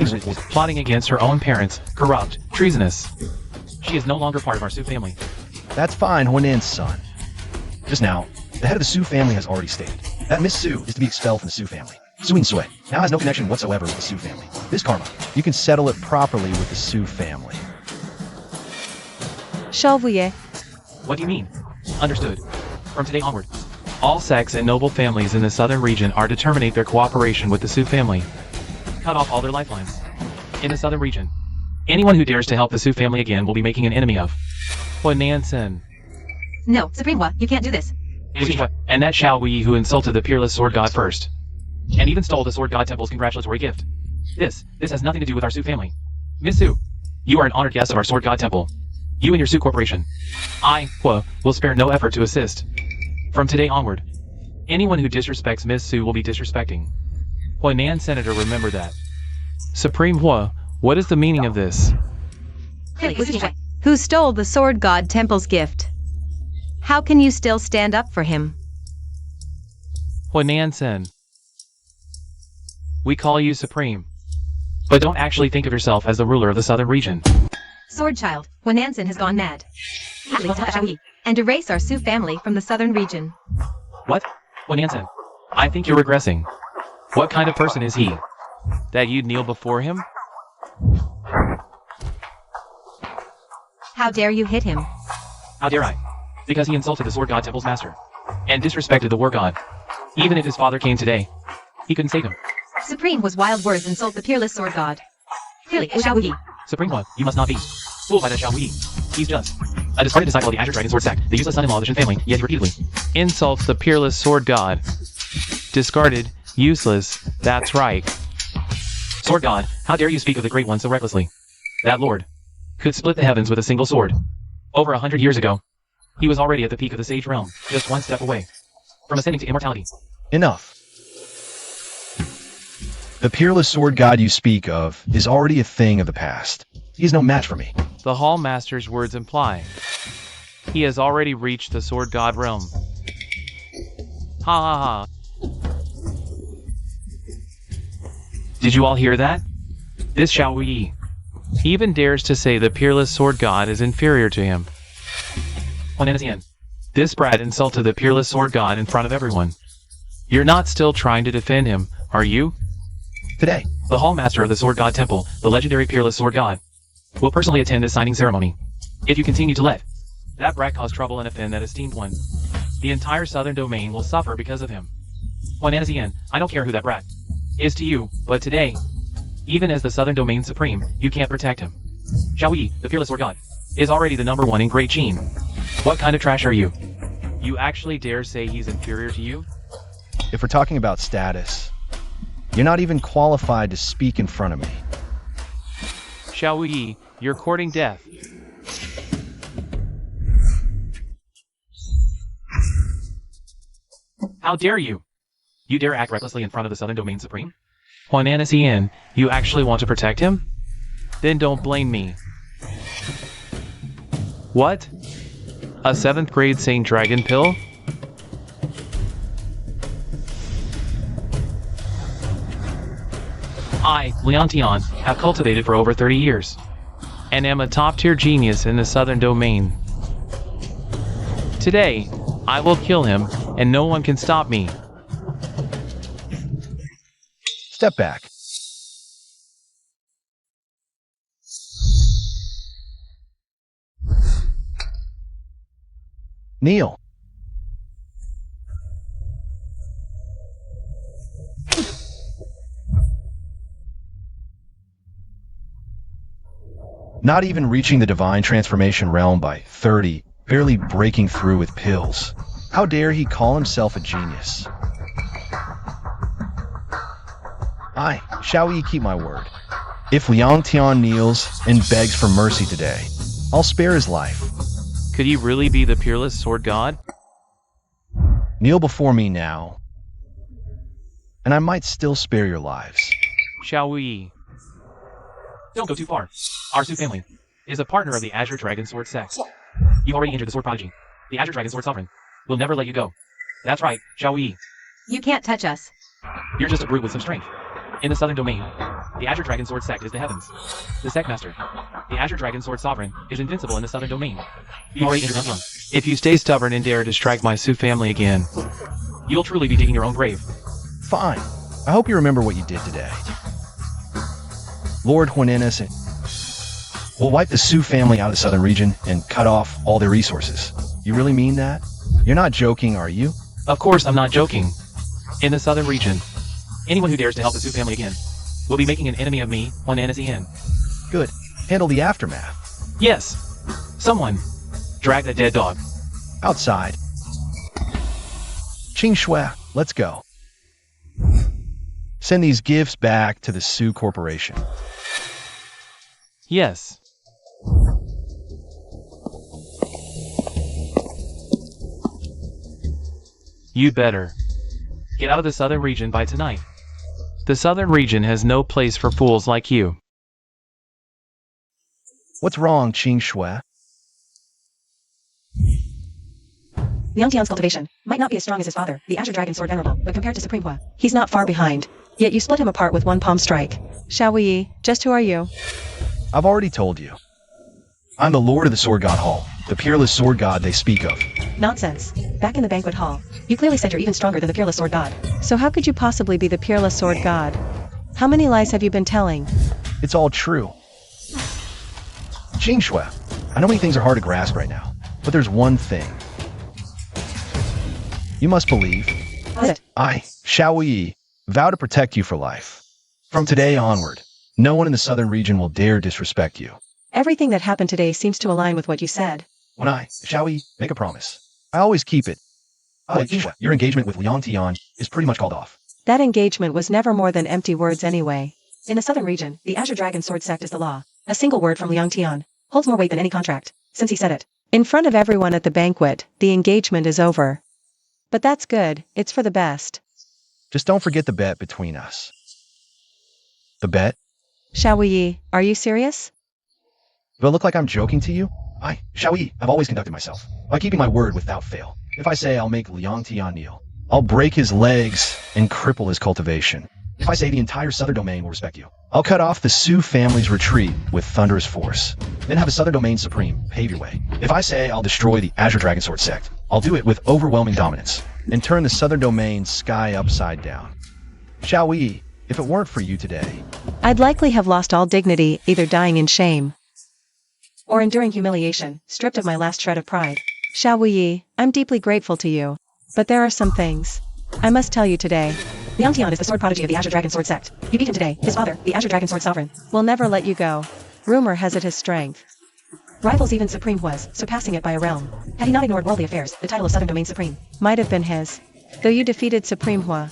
is plotting against her own parents, corrupt, treasonous. She is no longer part of our Su family. That's fine, Juanes' son. Just now, the head of the Su family has already stated that Miss Su is to be expelled from the Su family. Su Ying-sui now has no connection whatsoever with the Su family. This karma, you can settle it properly with the Su family. Chauvier. What do you mean? Understood. From today onward, all sects and noble families in the southern region are to terminate their cooperation with the Su family. Cut off all their lifelines. In the southern region, anyone who dares to help the Su family again will be making an enemy of Huanan. No, Supreme Hua, you can't do this. And that Xiao Wei who insulted the Peerless Sword God first. And even stole the Sword God Temple's congratulatory gift. This has nothing to do with our Su family. Miss Su, you are an honored guest of our Sword God Temple. You and your Su Corporation. I, Hua, will spare no effort to assist. From today onward, anyone who disrespects Miss Su will be disrespecting Huanan Senator, remember that. Supreme Hua, what is the meaning of this? Who stole the Sword God Temple's gift? How can you still stand up for him? Huanan Sen. We call you Supreme. But don't actually think of yourself as the ruler of the southern region. Sword Child, when Anson has gone mad. And erase our Sioux family from the southern region. What? Anson, I think you're regressing. What kind of person is he? That you'd kneel before him? How dare you hit him? How dare I? Because he insulted the Sword God Temple's master. And disrespected the War God. Even if his father came today, he couldn't save him. Supreme was wild words insult the peerless Sword God. Clearly, shall we? Supreme One, you must not be fooled by that Shao Wu. He's just a discarded disciple of the Azure Dragon Sword Sect, the useless son-in-law of the Shin family, yet he repeatedly insults the peerless Sword God. Discarded, useless, that's right. Sword God, how dare you speak of the Great One so recklessly? That Lord could split the heavens with a single sword. Over 100 years ago, he was already at the peak of the Sage Realm, just one step away from ascending to immortality. Enough. The peerless sword god you speak of is already a thing of the past. He is no match for me. The Hall Master's words imply he has already reached the Sword God realm. Ha ha ha. Did you all hear that? This Shao Wu Yi. He even dares to say the peerless Sword God is inferior to him. Amnesiac, this brat insulted the peerless Sword God in front of everyone. You're not still trying to defend him, are you? Today, the Hall Master of the Sword God Temple, the legendary peerless Sword God, will personally attend this signing ceremony. If you continue to let that brat cause trouble and offend that esteemed one, the entire southern domain will suffer because of him. Amnesiac, I don't care who that brat is to you, but today, even as the southern domain supreme, you can't protect him. Shao Yi, the peerless Sword God, is already the #1 in Great Qin. What kind of trash are you? You actually dare say he's inferior to you? if we're talking about status, you're not even qualified to speak in front of me. Shao Yi, you're courting death. How dare you? You dare act recklessly in front of the Southern Domain Supreme? Amnesiac, you actually want to protect him? Then don't blame me. What? A 7th grade Saint Dragon pill? I, Leontion, have cultivated for over 30 years, and am a top-tier genius in the Southern Domain. Today, I will kill him, and no one can stop me. Step back. Kneel. Not even reaching the divine transformation realm by 30, barely breaking through with pills. How dare he call himself a genius? Shall we keep my word? If Liang Tian kneels and begs for mercy today, I'll spare his life. Could he really be the peerless sword god? Kneel before me now, and I might still spare your lives. Shall we? Don't go too far. Our Su family is a partner of the Azure Dragon Sword Sect. You've already entered the Sword Prodigy. The Azure Dragon Sword Sovereign will never let you go. That's right, Shao Yi. You can't touch us. You're just a brute with some strength. In the Southern Domain, the Azure Dragon Sword Sect is the heavens. The Sect Master, the Azure Dragon Sword Sovereign, is invincible in the Southern Domain. You've already entered that one. If you stay stubborn and dare to strike my Su family again, you'll truly be digging your own grave. Fine. I hope you remember what you did today. Lord Juanenes will wipe the Su family out of the southern region and cut off all their resources. You really mean that? You're not joking, are you? Of course I'm not joking. In the southern region, anyone who dares to help the Su family again will be making an enemy of me, Amnesiac. Good. Handle the aftermath. Yes. Someone. Drag that dead dog. Outside. Qing Shui, let's go. Send these gifts back to the Su Corporation. Yes. You better get out of the southern region by tonight. The southern region has no place for fools like you. What's wrong, Qing Shui? Liang Tian's cultivation might not be as strong as his father, the Azure Dragon Sword Venerable, but compared to Supreme Hua, he's not far behind. Yet you split him apart with one palm strike. Shao Yi, just who are you? I've already told you. I'm the Lord of the Sword God Hall, the peerless sword god they speak of. Nonsense. Back in the banquet hall, you clearly said you're even stronger than the peerless sword god. So how could you possibly be the peerless sword god? How many lies have you been telling? It's all true. Jing Shui, I know many things are hard to grasp right now, but there's one thing. You must believe. What is it? I, Xiao Yi, vow to protect you for life. From today onward, no one in the southern region will dare disrespect you. Everything that happened today seems to align with what you said. When I, Xiao Yi, make a promise, I always keep it. Oh, Jing Shui, your engagement with Liang Tian is pretty much called off. That engagement was never more than empty words anyway. In the southern region, the Azure Dragon Sword Sect is the law. A single word from Liang Tian holds more weight than any contract, since he said it. In front of everyone at the banquet, the engagement is over. But that's good, it's for the best. Just don't forget the bet between us. The bet? Xiao Yi, are you serious? Do I look like I'm joking to you? I, Xiao Yi, have always conducted myself by keeping my word without fail. If I say I'll make Liang Tian kneel, I'll break his legs and cripple his cultivation. If I say the entire southern domain will respect you, I'll cut off the Su family's retreat with thunderous force. Then have a southern domain supreme pave your way. If I say I'll destroy the Azure Dragon Sword sect, I'll do it with overwhelming dominance and turn the southern domain sky upside down. Xiao Yi, if it weren't for you today, I'd likely have lost all dignity, either dying in shame or enduring humiliation, stripped of my last shred of pride. Xiao Yi, I'm deeply grateful to you. But there are some things I must tell you today. Liang Tian is the sword prodigy of the Azure Dragon Sword sect. You beat him today. His father, the Azure Dragon Sword Sovereign, will never let you go. Rumor has it his strength rivals even Supreme was, surpassing it by a realm. Had he not ignored worldly affairs, the title of Southern Domain Supreme might have been his. Though you defeated Supreme Hua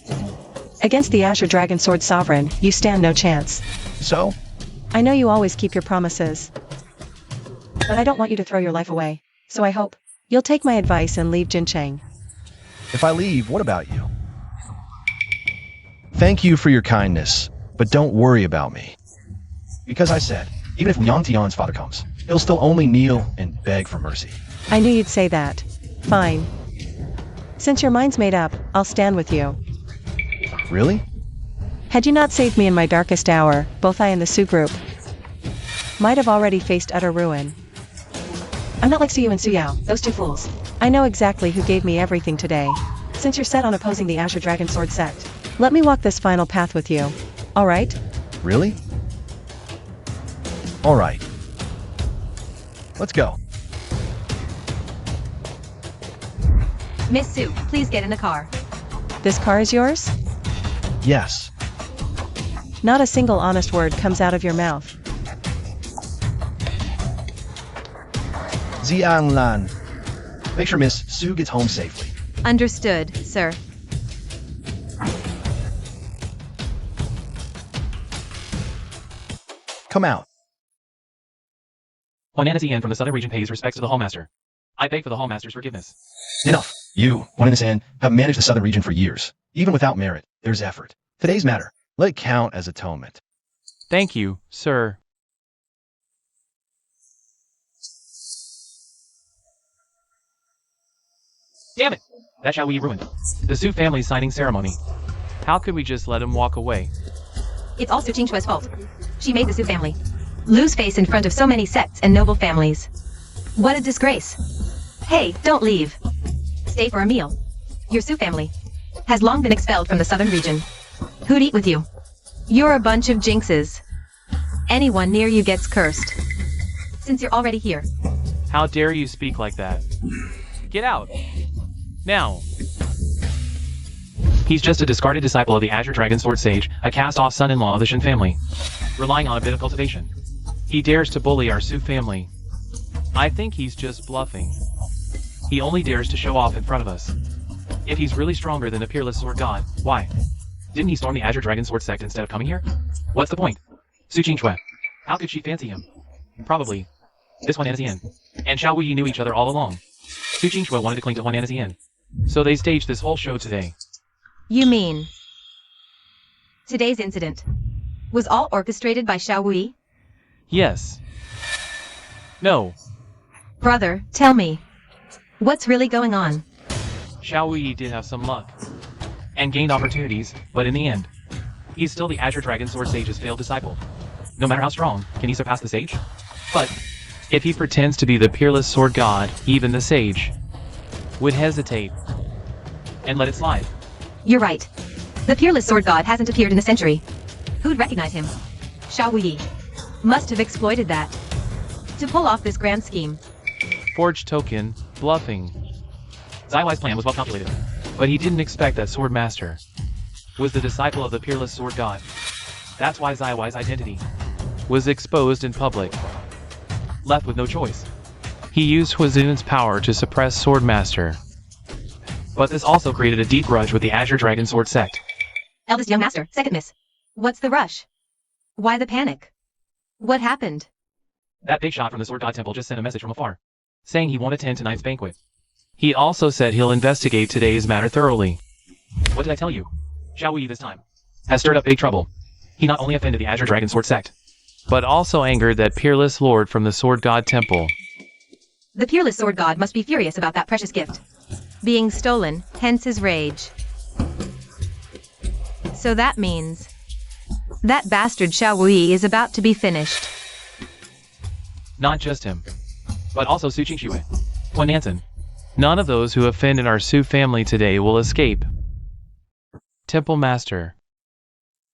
against the Azure Dragon Sword Sovereign, you stand no chance. so? I know you always keep your promises, but I don't want you to throw your life away. So I hope you'll take my advice and leave Jincheng. If I leave, what about you? Thank you for your kindness, but don't worry about me. Because I said, even if Liang Tian's father comes, he'll still only kneel and beg for mercy. I knew you'd say that. Fine. Since your mind's made up, I'll stand with you. Really? Had you not saved me in my darkest hour, both I and the Su group might have already faced utter ruin. I'm not like Suyu and Suyao, those two fools. I know exactly who gave me everything today. Since you're set on opposing the Azure Dragon Sword sect, let me walk this final path with you. Alright? Really? Alright. Let's go. Miss Su, please get in the car. This car is yours? Yes. Not a single honest word comes out of your mouth. Zian Lan. Make sure Miss Su gets home safely. Understood, sir. Come out. Huananazian from the southern region pays respects to the Hallmaster. I beg for the Hallmaster's forgiveness. Enough. You, Huananazian, have managed the southern region for years. Even without merit, there's effort. Today's matter, let it count as atonement. Thank you, sir. Damn it! That's how we ruined the Su family's signing ceremony. How could we just let him walk away? It's all Su Qingshua's fault. She made the Su family lose face in front of so many sects and noble families. What a disgrace. Hey, don't leave. Stay for a meal. Your Su family has long been expelled from the southern region. Who'd eat with you? You're a bunch of jinxes. Anyone near you gets cursed. Since you're already here. How dare you speak like that? Get out. Now. He's just a discarded disciple of the Azure Dragon Sword Sage, a cast-off son-in-law of the Shin family, relying on a bit of cultivation. He dares to bully our Su family. I think he's just bluffing. He only dares to show off in front of us. If he's really stronger than a peerless sword god, why? Didn't he storm the Azure Dragon Sword sect instead of coming here? What's the point? Su Qingxue. How could she fancy him? Probably. This Huananazian and Xiao Wuyi knew each other all along. Su Qingxue wanted to cling to Huananazian. So they staged this whole show today. You mean today's incident was all orchestrated by Xiao Wuyi? Yes. No. Brother, tell me, what's really going on? Xiao Wuyi did have some luck and gained opportunities, but in the end, he's still the Azure Dragon Sword Sage's failed disciple. No matter how strong, can he surpass the sage? But If he pretends to be the peerless sword god, even the sage would hesitate and let it slide. You're right. The peerless sword god hasn't appeared in a century. Who'd recognize him? Xiao Yi must have exploited that to pull off this grand scheme. Forged token, bluffing. Zaiwai's plan was well calculated, but he didn't expect that Sword Master was the disciple of the peerless sword god. That's why Zaiwai's identity was exposed in public. Left with no choice, he used Huazun's power to suppress Sword Master. But this also created a deep grudge with the Azure Dragon Sword sect. Eldest young master, second miss. What's the rush? Why the panic? What happened? That big shot from the Sword God Temple just sent a message from afar, saying he won't attend tonight's banquet. He also said he'll investigate today's matter thoroughly. What did I tell you? Xiao Yi this time has stirred up big trouble. He not only offended the Azure Dragon Sword sect, but also angered that peerless lord from the Sword God Temple. The peerless sword god must be furious about that precious gift being stolen, hence his rage. So that means that bastard Xiao Yi is about to be finished. Not just him, but also Su Qingxue, Huan Nansen. None of those who offend in our Su family today will escape. Temple Master.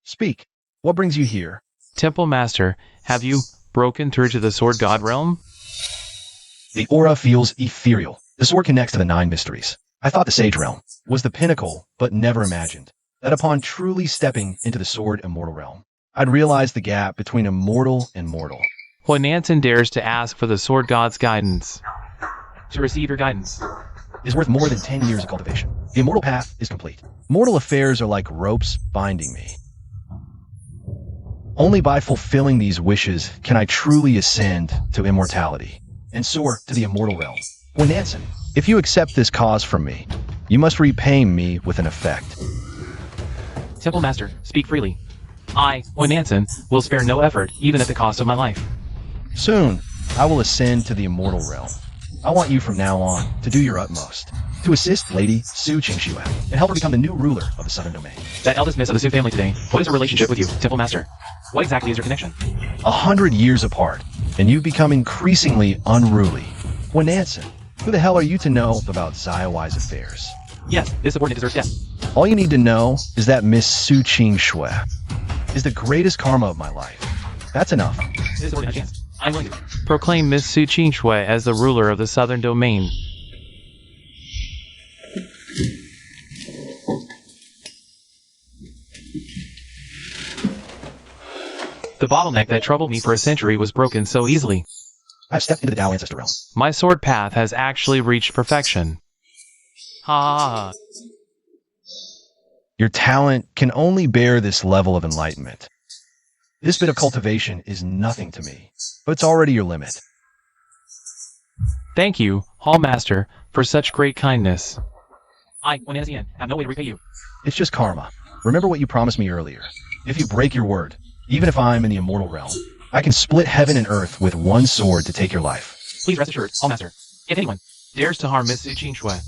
Speak. What brings you here? Temple Master, have you broken through to the Sword God realm? The aura feels ethereal. The sword connects to the 9 mysteries. I thought the Sage Realm was the pinnacle, but never imagined that upon truly stepping into the Sword Immortal Realm, I'd realize the gap between immortal and mortal. Huan Nansen dares to ask for the Sword God's guidance. To receive your guidance Is worth more than 10 years of cultivation. The immortal path is complete. Mortal affairs are like ropes binding me. Only by fulfilling these wishes can I truly ascend to immortality and soar to the immortal realm. Huan Nansen, if you accept this cause from me, you must repay me with an effect. Temple Master, speak freely. I, Huan Nansen, will spare no effort, even at the cost of my life. Soon, I will ascend to the immortal realm. I want you from now on to do your utmost to assist Lady Su Qingxue and help her become the new ruler of the Southern Domain. That eldest miss of the Su family today, what is her relationship with you, Temple Master? What exactly is your connection? 100 years apart, and you've become increasingly unruly. Huan Nansen, who the hell are you to know about Zaiwai's affairs? Yes, this subordinate deserves death. All you need to know is that Miss Su Qingxue is the greatest karma of my life. That's enough. This subordinate has a chance. I'm willing to proclaim Miss Su Qingxue as the ruler of the Southern Domain. The bottleneck that troubled me for a century was broken so easily. I've stepped into the Tao Ancestor Realm. My sword path has actually reached perfection. Ha! Your talent can only bear this level of enlightenment. This bit of cultivation is nothing to me, but it's already your limit. Thank you, Hall Master, for such great kindness. I, Huan Nansen, have no way to repay you. It's just karma. Remember what you promised me earlier. If you break your word, even if I'm in the immortal realm, I can split heaven and earth with one sword to take your life. Please rest assured, Hall Master, if anyone dares to harm Miss Su Qingxue,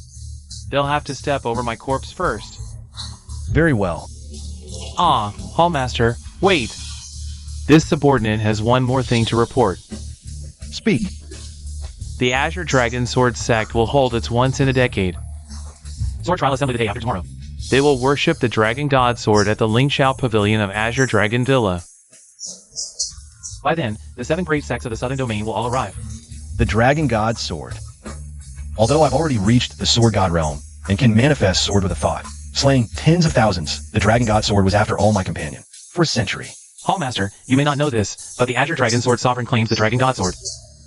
they'll have to step over my corpse first. Very well. Ah, Hall Master, wait. This subordinate has one more thing to report. Speak. The Azure Dragon Sword sect will hold its once-in-a-decade sword trial assembly the day after tomorrow. They will worship the Dragon God Sword at the Lingxiao Pavilion of Azure Dragon Villa. By then, the 7 great sects of the Southern Domain will all arrive. The Dragon God Sword. Although I've already reached the Sword God realm and can manifest sword with a thought, slaying tens of thousands, the Dragon God Sword was after all my companion for a century. Hall Master, you may not know this, but the Azure Dragon Sword Sovereign claims the Dragon God Sword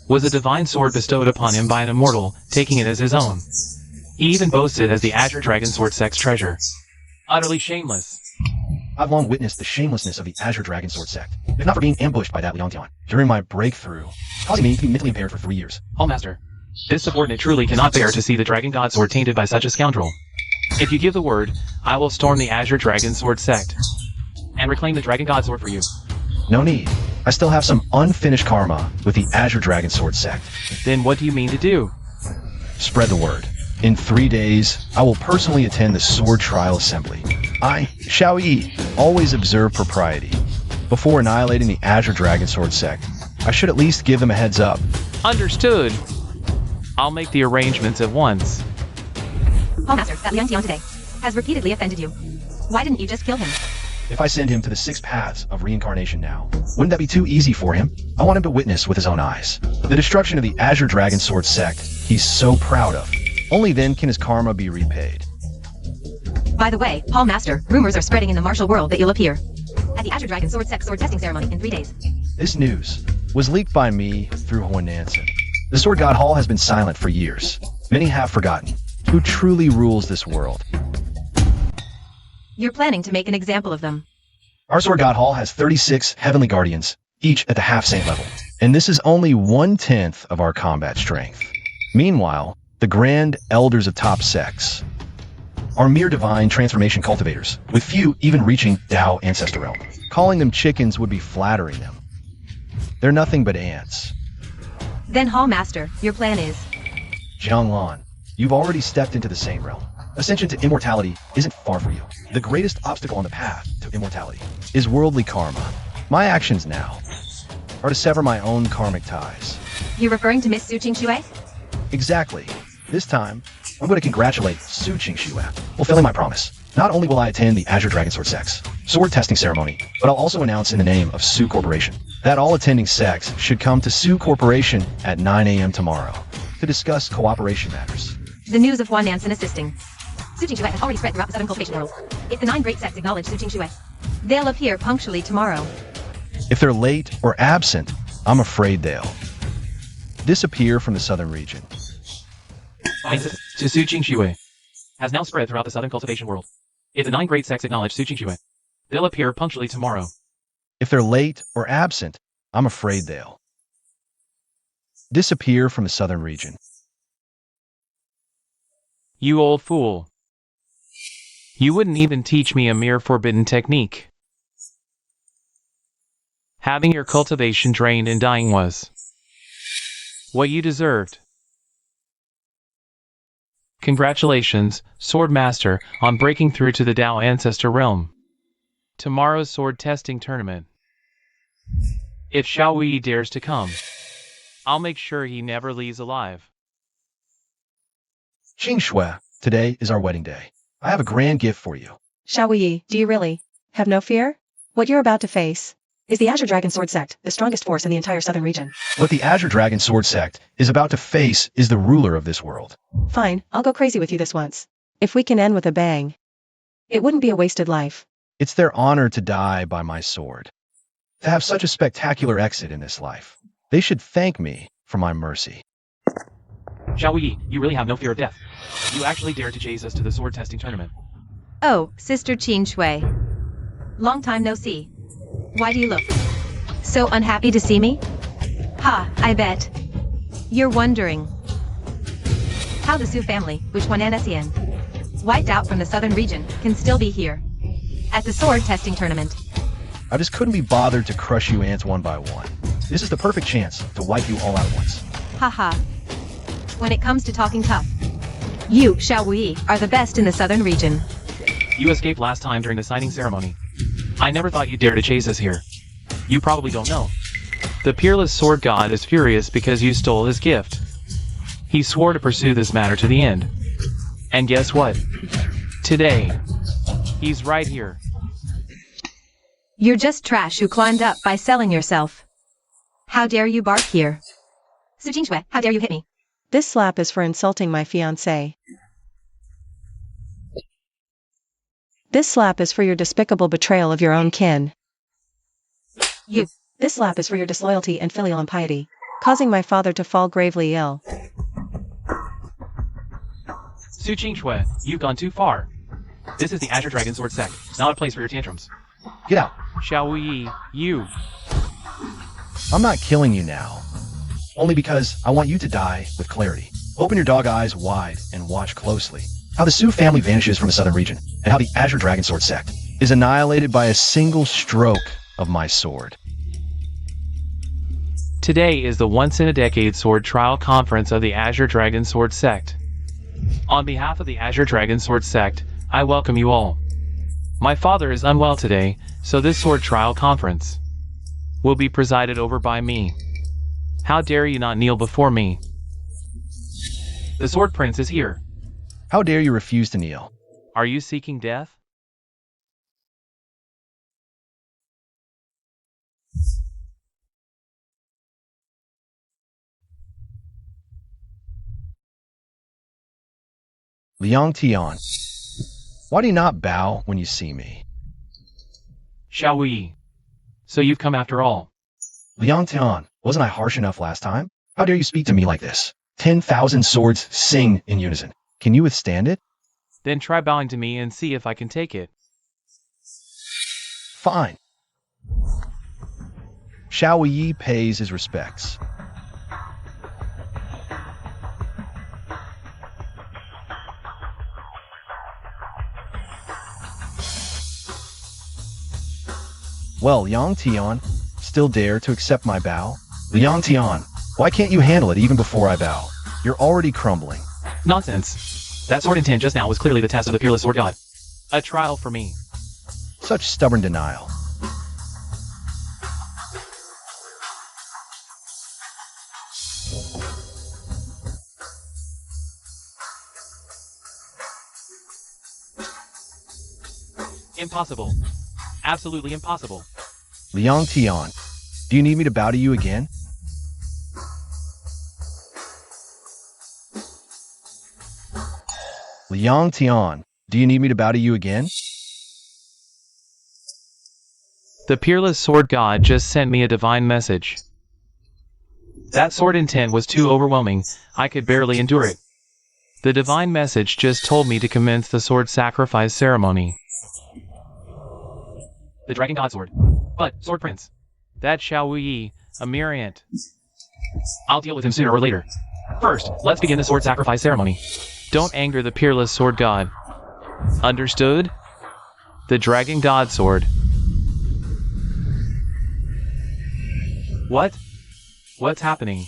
was a divine sword bestowed upon him by an immortal, taking it as his own. He even boasted as the Azure Dragon Sword sect's treasure. Utterly shameless. I've long witnessed the shamelessness of the Azure Dragon Sword sect, if not for being ambushed by that Liangtian during my breakthrough, causing me to be mentally impaired for 3 years. Hall Master, this subordinate truly cannot bear to see the Dragon God Sword tainted by such a scoundrel. If you give the word, I will storm the Azure Dragon Sword sect and reclaim the Dragon God Sword for you. No need. I still have some unfinished karma with the Azure Dragon Sword sect. Then what do you mean to do? Spread the word. In 3 days, I will personally attend the Sword Trial Assembly. I, Xiao Yi, always observe propriety. Before annihilating the Azure Dragon Sword sect, I should at least give them a heads up Understood. I'll make the arrangements at once. Hall Master, that Liang Tian today has repeatedly offended you. Why didn't you just kill him? If I send him to the 6 paths of reincarnation now, wouldn't that be too easy for him? I want him to witness with his own eyes the destruction of the Azure Dragon Sword sect he's so proud of. Only then can his karma be repaid. By the way, Hall Master, rumors are spreading in the martial world that you'll appear at the Azure Dragon Sword sect sword testing ceremony in 3 days. This news was leaked by me through Huan Nansen. The Sword God Hall has been silent for years. Many have forgotten who truly rules this world. You're planning to make an example of them. Our Sword God Hall has 36 heavenly guardians, each at the half-saint level. And this is only 1/10 of our combat strength. Meanwhile, the grand elders of top sects are mere divine transformation cultivators, with few even reaching Tao ancestor realm. Calling them chickens would be flattering them. They're nothing but ants. Then Hall Master, your plan is... Jianglan, you've already stepped into the saint realm. Ascension to immortality isn't far for you. The greatest obstacle on the path to immortality is worldly karma. My actions now are to sever my own karmic ties. You're referring to Miss Su Qingxue? Exactly. This time, I'm going to congratulate Su Qingxue, fulfilling my promise. Not only will I attend the Azure Dragon Sword sect's sword testing ceremony, but I'll also announce in the name of Su Corporation that all attending sects should come to Su Corporation at 9 a.m. tomorrow to discuss cooperation matters. The news of Huan Nansen assisting Su Qingxue has already spread throughout the southern cultivation world. If the 9 great sects acknowledge Su Qingxue, they'll appear punctually tomorrow. If they're late or absent, I'm afraid they'll disappear from the southern region. To Su Qingxue has now spread throughout the southern cultivation world. If the 9 great sects acknowledge Su Qingxue, they'll appear punctually tomorrow. If they're late or absent, I'm afraid they'll disappear from the southern region. You old fool. You wouldn't even teach me a mere forbidden technique. Having your cultivation drained and dying was what you deserved. Congratulations, Sword Master, on breaking through to the Tao Ancestor Realm. Tomorrow's sword testing tournament. If Xiao Wei dares to come, I'll make sure he never leaves alive. Qingxue, today is our wedding day. I have a grand gift for you. Xiao Yi, do you really? Have no fear? What you're about to face is the Azure Dragon Sword sect, the strongest force in the entire southern region. What the Azure Dragon Sword sect is about to face is the ruler of this world. Fine, I'll go crazy with you this once. If we can end with a bang, it wouldn't be a wasted life. It's their honor to die by my sword. To have such a spectacular exit in this life. They should thank me for my mercy. Xiao Wei, you really have no fear of death. You actually dared to chase us to the sword testing tournament. Oh, Sister Qingxue. Long time no see. Why do you look so unhappy to see me? Ha, I bet you're wondering how the Su family, which Huan Nansen wiped out from the southern region, can still be here at the sword testing tournament. I just couldn't be bothered to crush you ants one by one. This is the perfect chance to wipe you all out at once. Haha. When it comes to talking tough, you, Xiao Wei, are the best in the southern region. You escaped last time during the signing ceremony. I never thought you'd dare to chase us here. You probably don't know. The peerless sword god is furious because you stole his gift. He swore to pursue this matter to the end. And guess what? Today, he's right here. You're just trash who climbed up by selling yourself. How dare you bark here? Su Qingxue, how dare you hit me? This slap is for insulting my fiancé. This slap is for your despicable betrayal of your own kin. You. This slap is for your disloyalty and filial impiety, causing my father to fall gravely ill. Su Qingxue, you've gone too far. This is the Azure Dragon Sword sect, not a place for your tantrums. Get out. Xiao Wei, you. I'm not killing you now. Only because I want you to die with clarity. Open your dog eyes wide and watch closely how the Su family vanishes from the southern region, and how the Azure Dragon Sword sect is annihilated by a single stroke of my sword. Today is the once-in-a-decade sword trial conference of the Azure Dragon Sword sect. On behalf of the Azure Dragon Sword sect, I welcome you all. My father is unwell today, so this sword trial conference will be presided over by me. How dare you not kneel before me? The Sword Prince is here. How dare you refuse to kneel? Are you seeking death? Liang Tian, why do you not bow when you see me? Shall we? So you've come after all. Liang Tian, wasn't I harsh enough last time? How dare you speak to me like this? 10,000 swords sing in unison. Can you withstand it? Then try bowing to me and see if I can take it. Fine. Xiao Yi pays his respects. Well, Yang Tian, still dare to accept my bow? Liang Tian, why can't you handle it even before I bow? You're already crumbling. Nonsense. That sword intent just now was clearly the test of the peerless sword god. A trial for me. Such stubborn denial. Impossible. Absolutely impossible. Liang Tian, do you need me to bow to you again? Liang Tian, do you need me to bow to you again? The peerless sword god just sent me a divine message. That sword intent was too overwhelming, I could barely endure it. The divine message just told me to commence the sword sacrifice ceremony. The dragon god sword. But, sword prince. That Xiao Yi, a mere ant. I'll deal with him sooner or later. First, let's begin the sword sacrifice ceremony. Don't anger the peerless sword god. Understood? The dragon god sword. What? What's happening?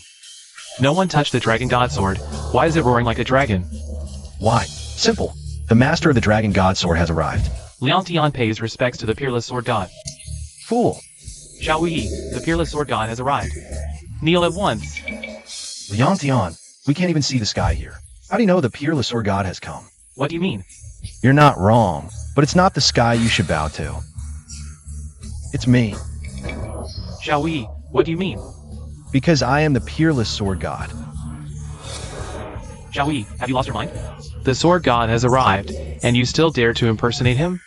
No one touched the dragon god sword. Why is it roaring like a dragon? Why? Simple. The master of the dragon god sword has arrived. Liang Tian pays respects to the peerless sword god. Fool. Xiao Yi, the peerless sword god has arrived. Kneel at once. Liang Tian, we can't even see the sky here. How do you know the peerless sword god has come? What do you mean? You're not wrong, but it's not the sky you should bow to. It's me. Xiao Yi, what do you mean? Because I am the peerless sword god. Xiao Yi, have you lost your mind? The sword god has arrived, and you still dare to impersonate him?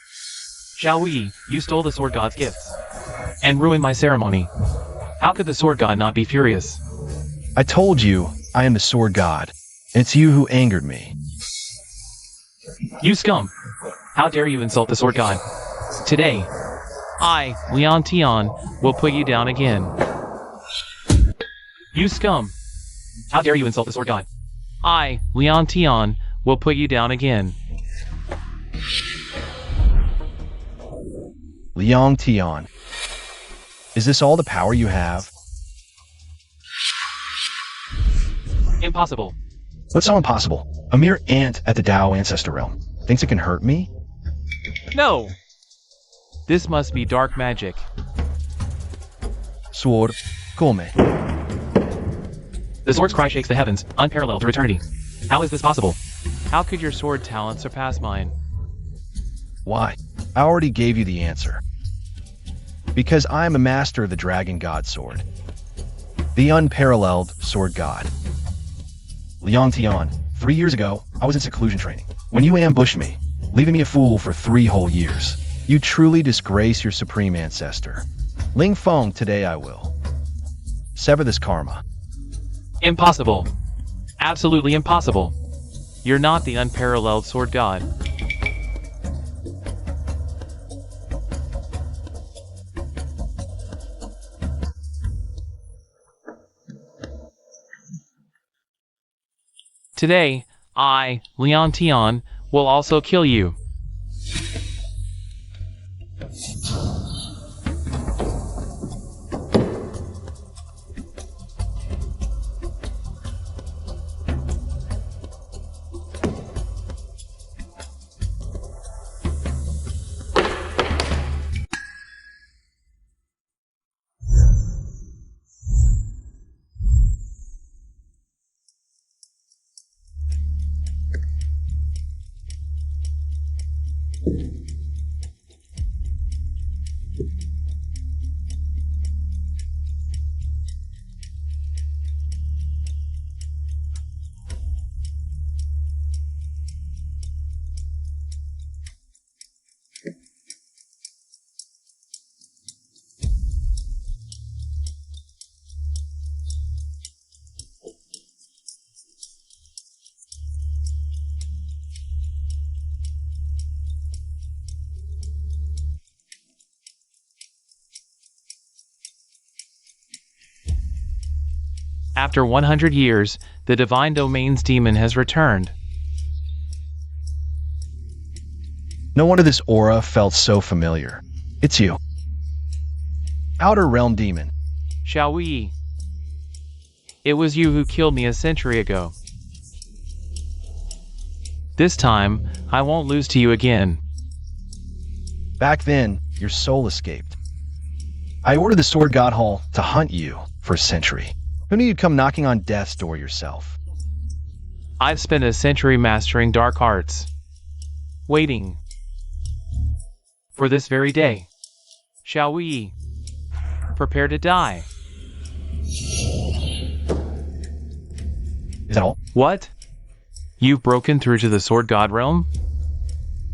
Xiao Yi, you stole the sword god's gifts. And ruined my ceremony. How could the sword god not be furious? I told you I am the sword god. It's you who angered me. You scum! How dare you insult the sword god? Today, I, Liang Tian, will put you down again. You scum! How dare you insult the sword god? I, Liang Tian, will put you down again. Liang Tian. Is this all the power you have? Impossible. What's so impossible? A mere ant at the Tao Ancestor Realm. Thinks it can hurt me? No! This must be dark magic. Sword, come. The sword's cry shakes the heavens, unparalleled through eternity. How is this possible? How could your sword talent surpass mine? Why? I already gave you the answer. Because I am a master of the Dragon God Sword. The unparalleled Sword God. Liang Tian, 3 years ago, I was in seclusion training. When you ambushed me, leaving me a fool for 3 whole years. You truly disgrace your supreme ancestor. Ling Feng, today I will. Sever this karma. Impossible. Absolutely impossible. You're not the unparalleled sword god. Today, I, Liang Tian, will also kill you. After 100 years, the Divine Domain's demon has returned. No wonder this aura felt so familiar. It's you. Outer Realm Demon. Shall we? It was you who killed me a century ago. This time, I won't lose to you again. Back then, your soul escaped. I ordered the Sword God Hall to hunt you for a century. Who knew you'd come knocking on death's door yourself? I've spent a century mastering dark arts, waiting for this very day. Shall we prepare to die? Is that all? What? You've broken through to the Sword God realm?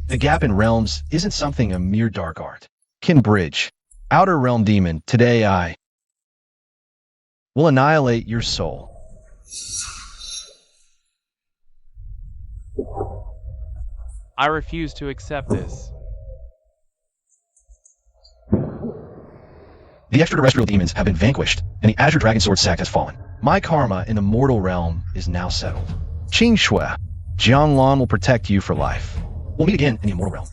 The gap in realms isn't something a mere dark art can bridge. Outer Realm Demon, today I will annihilate your soul. I refuse to accept this. The extraterrestrial demons have been vanquished, and the Azure Dragon Sword Sack has fallen. My karma in the mortal realm is now settled. Qing Shui, Jianglan will protect you for life. We'll meet again in the immortal realm.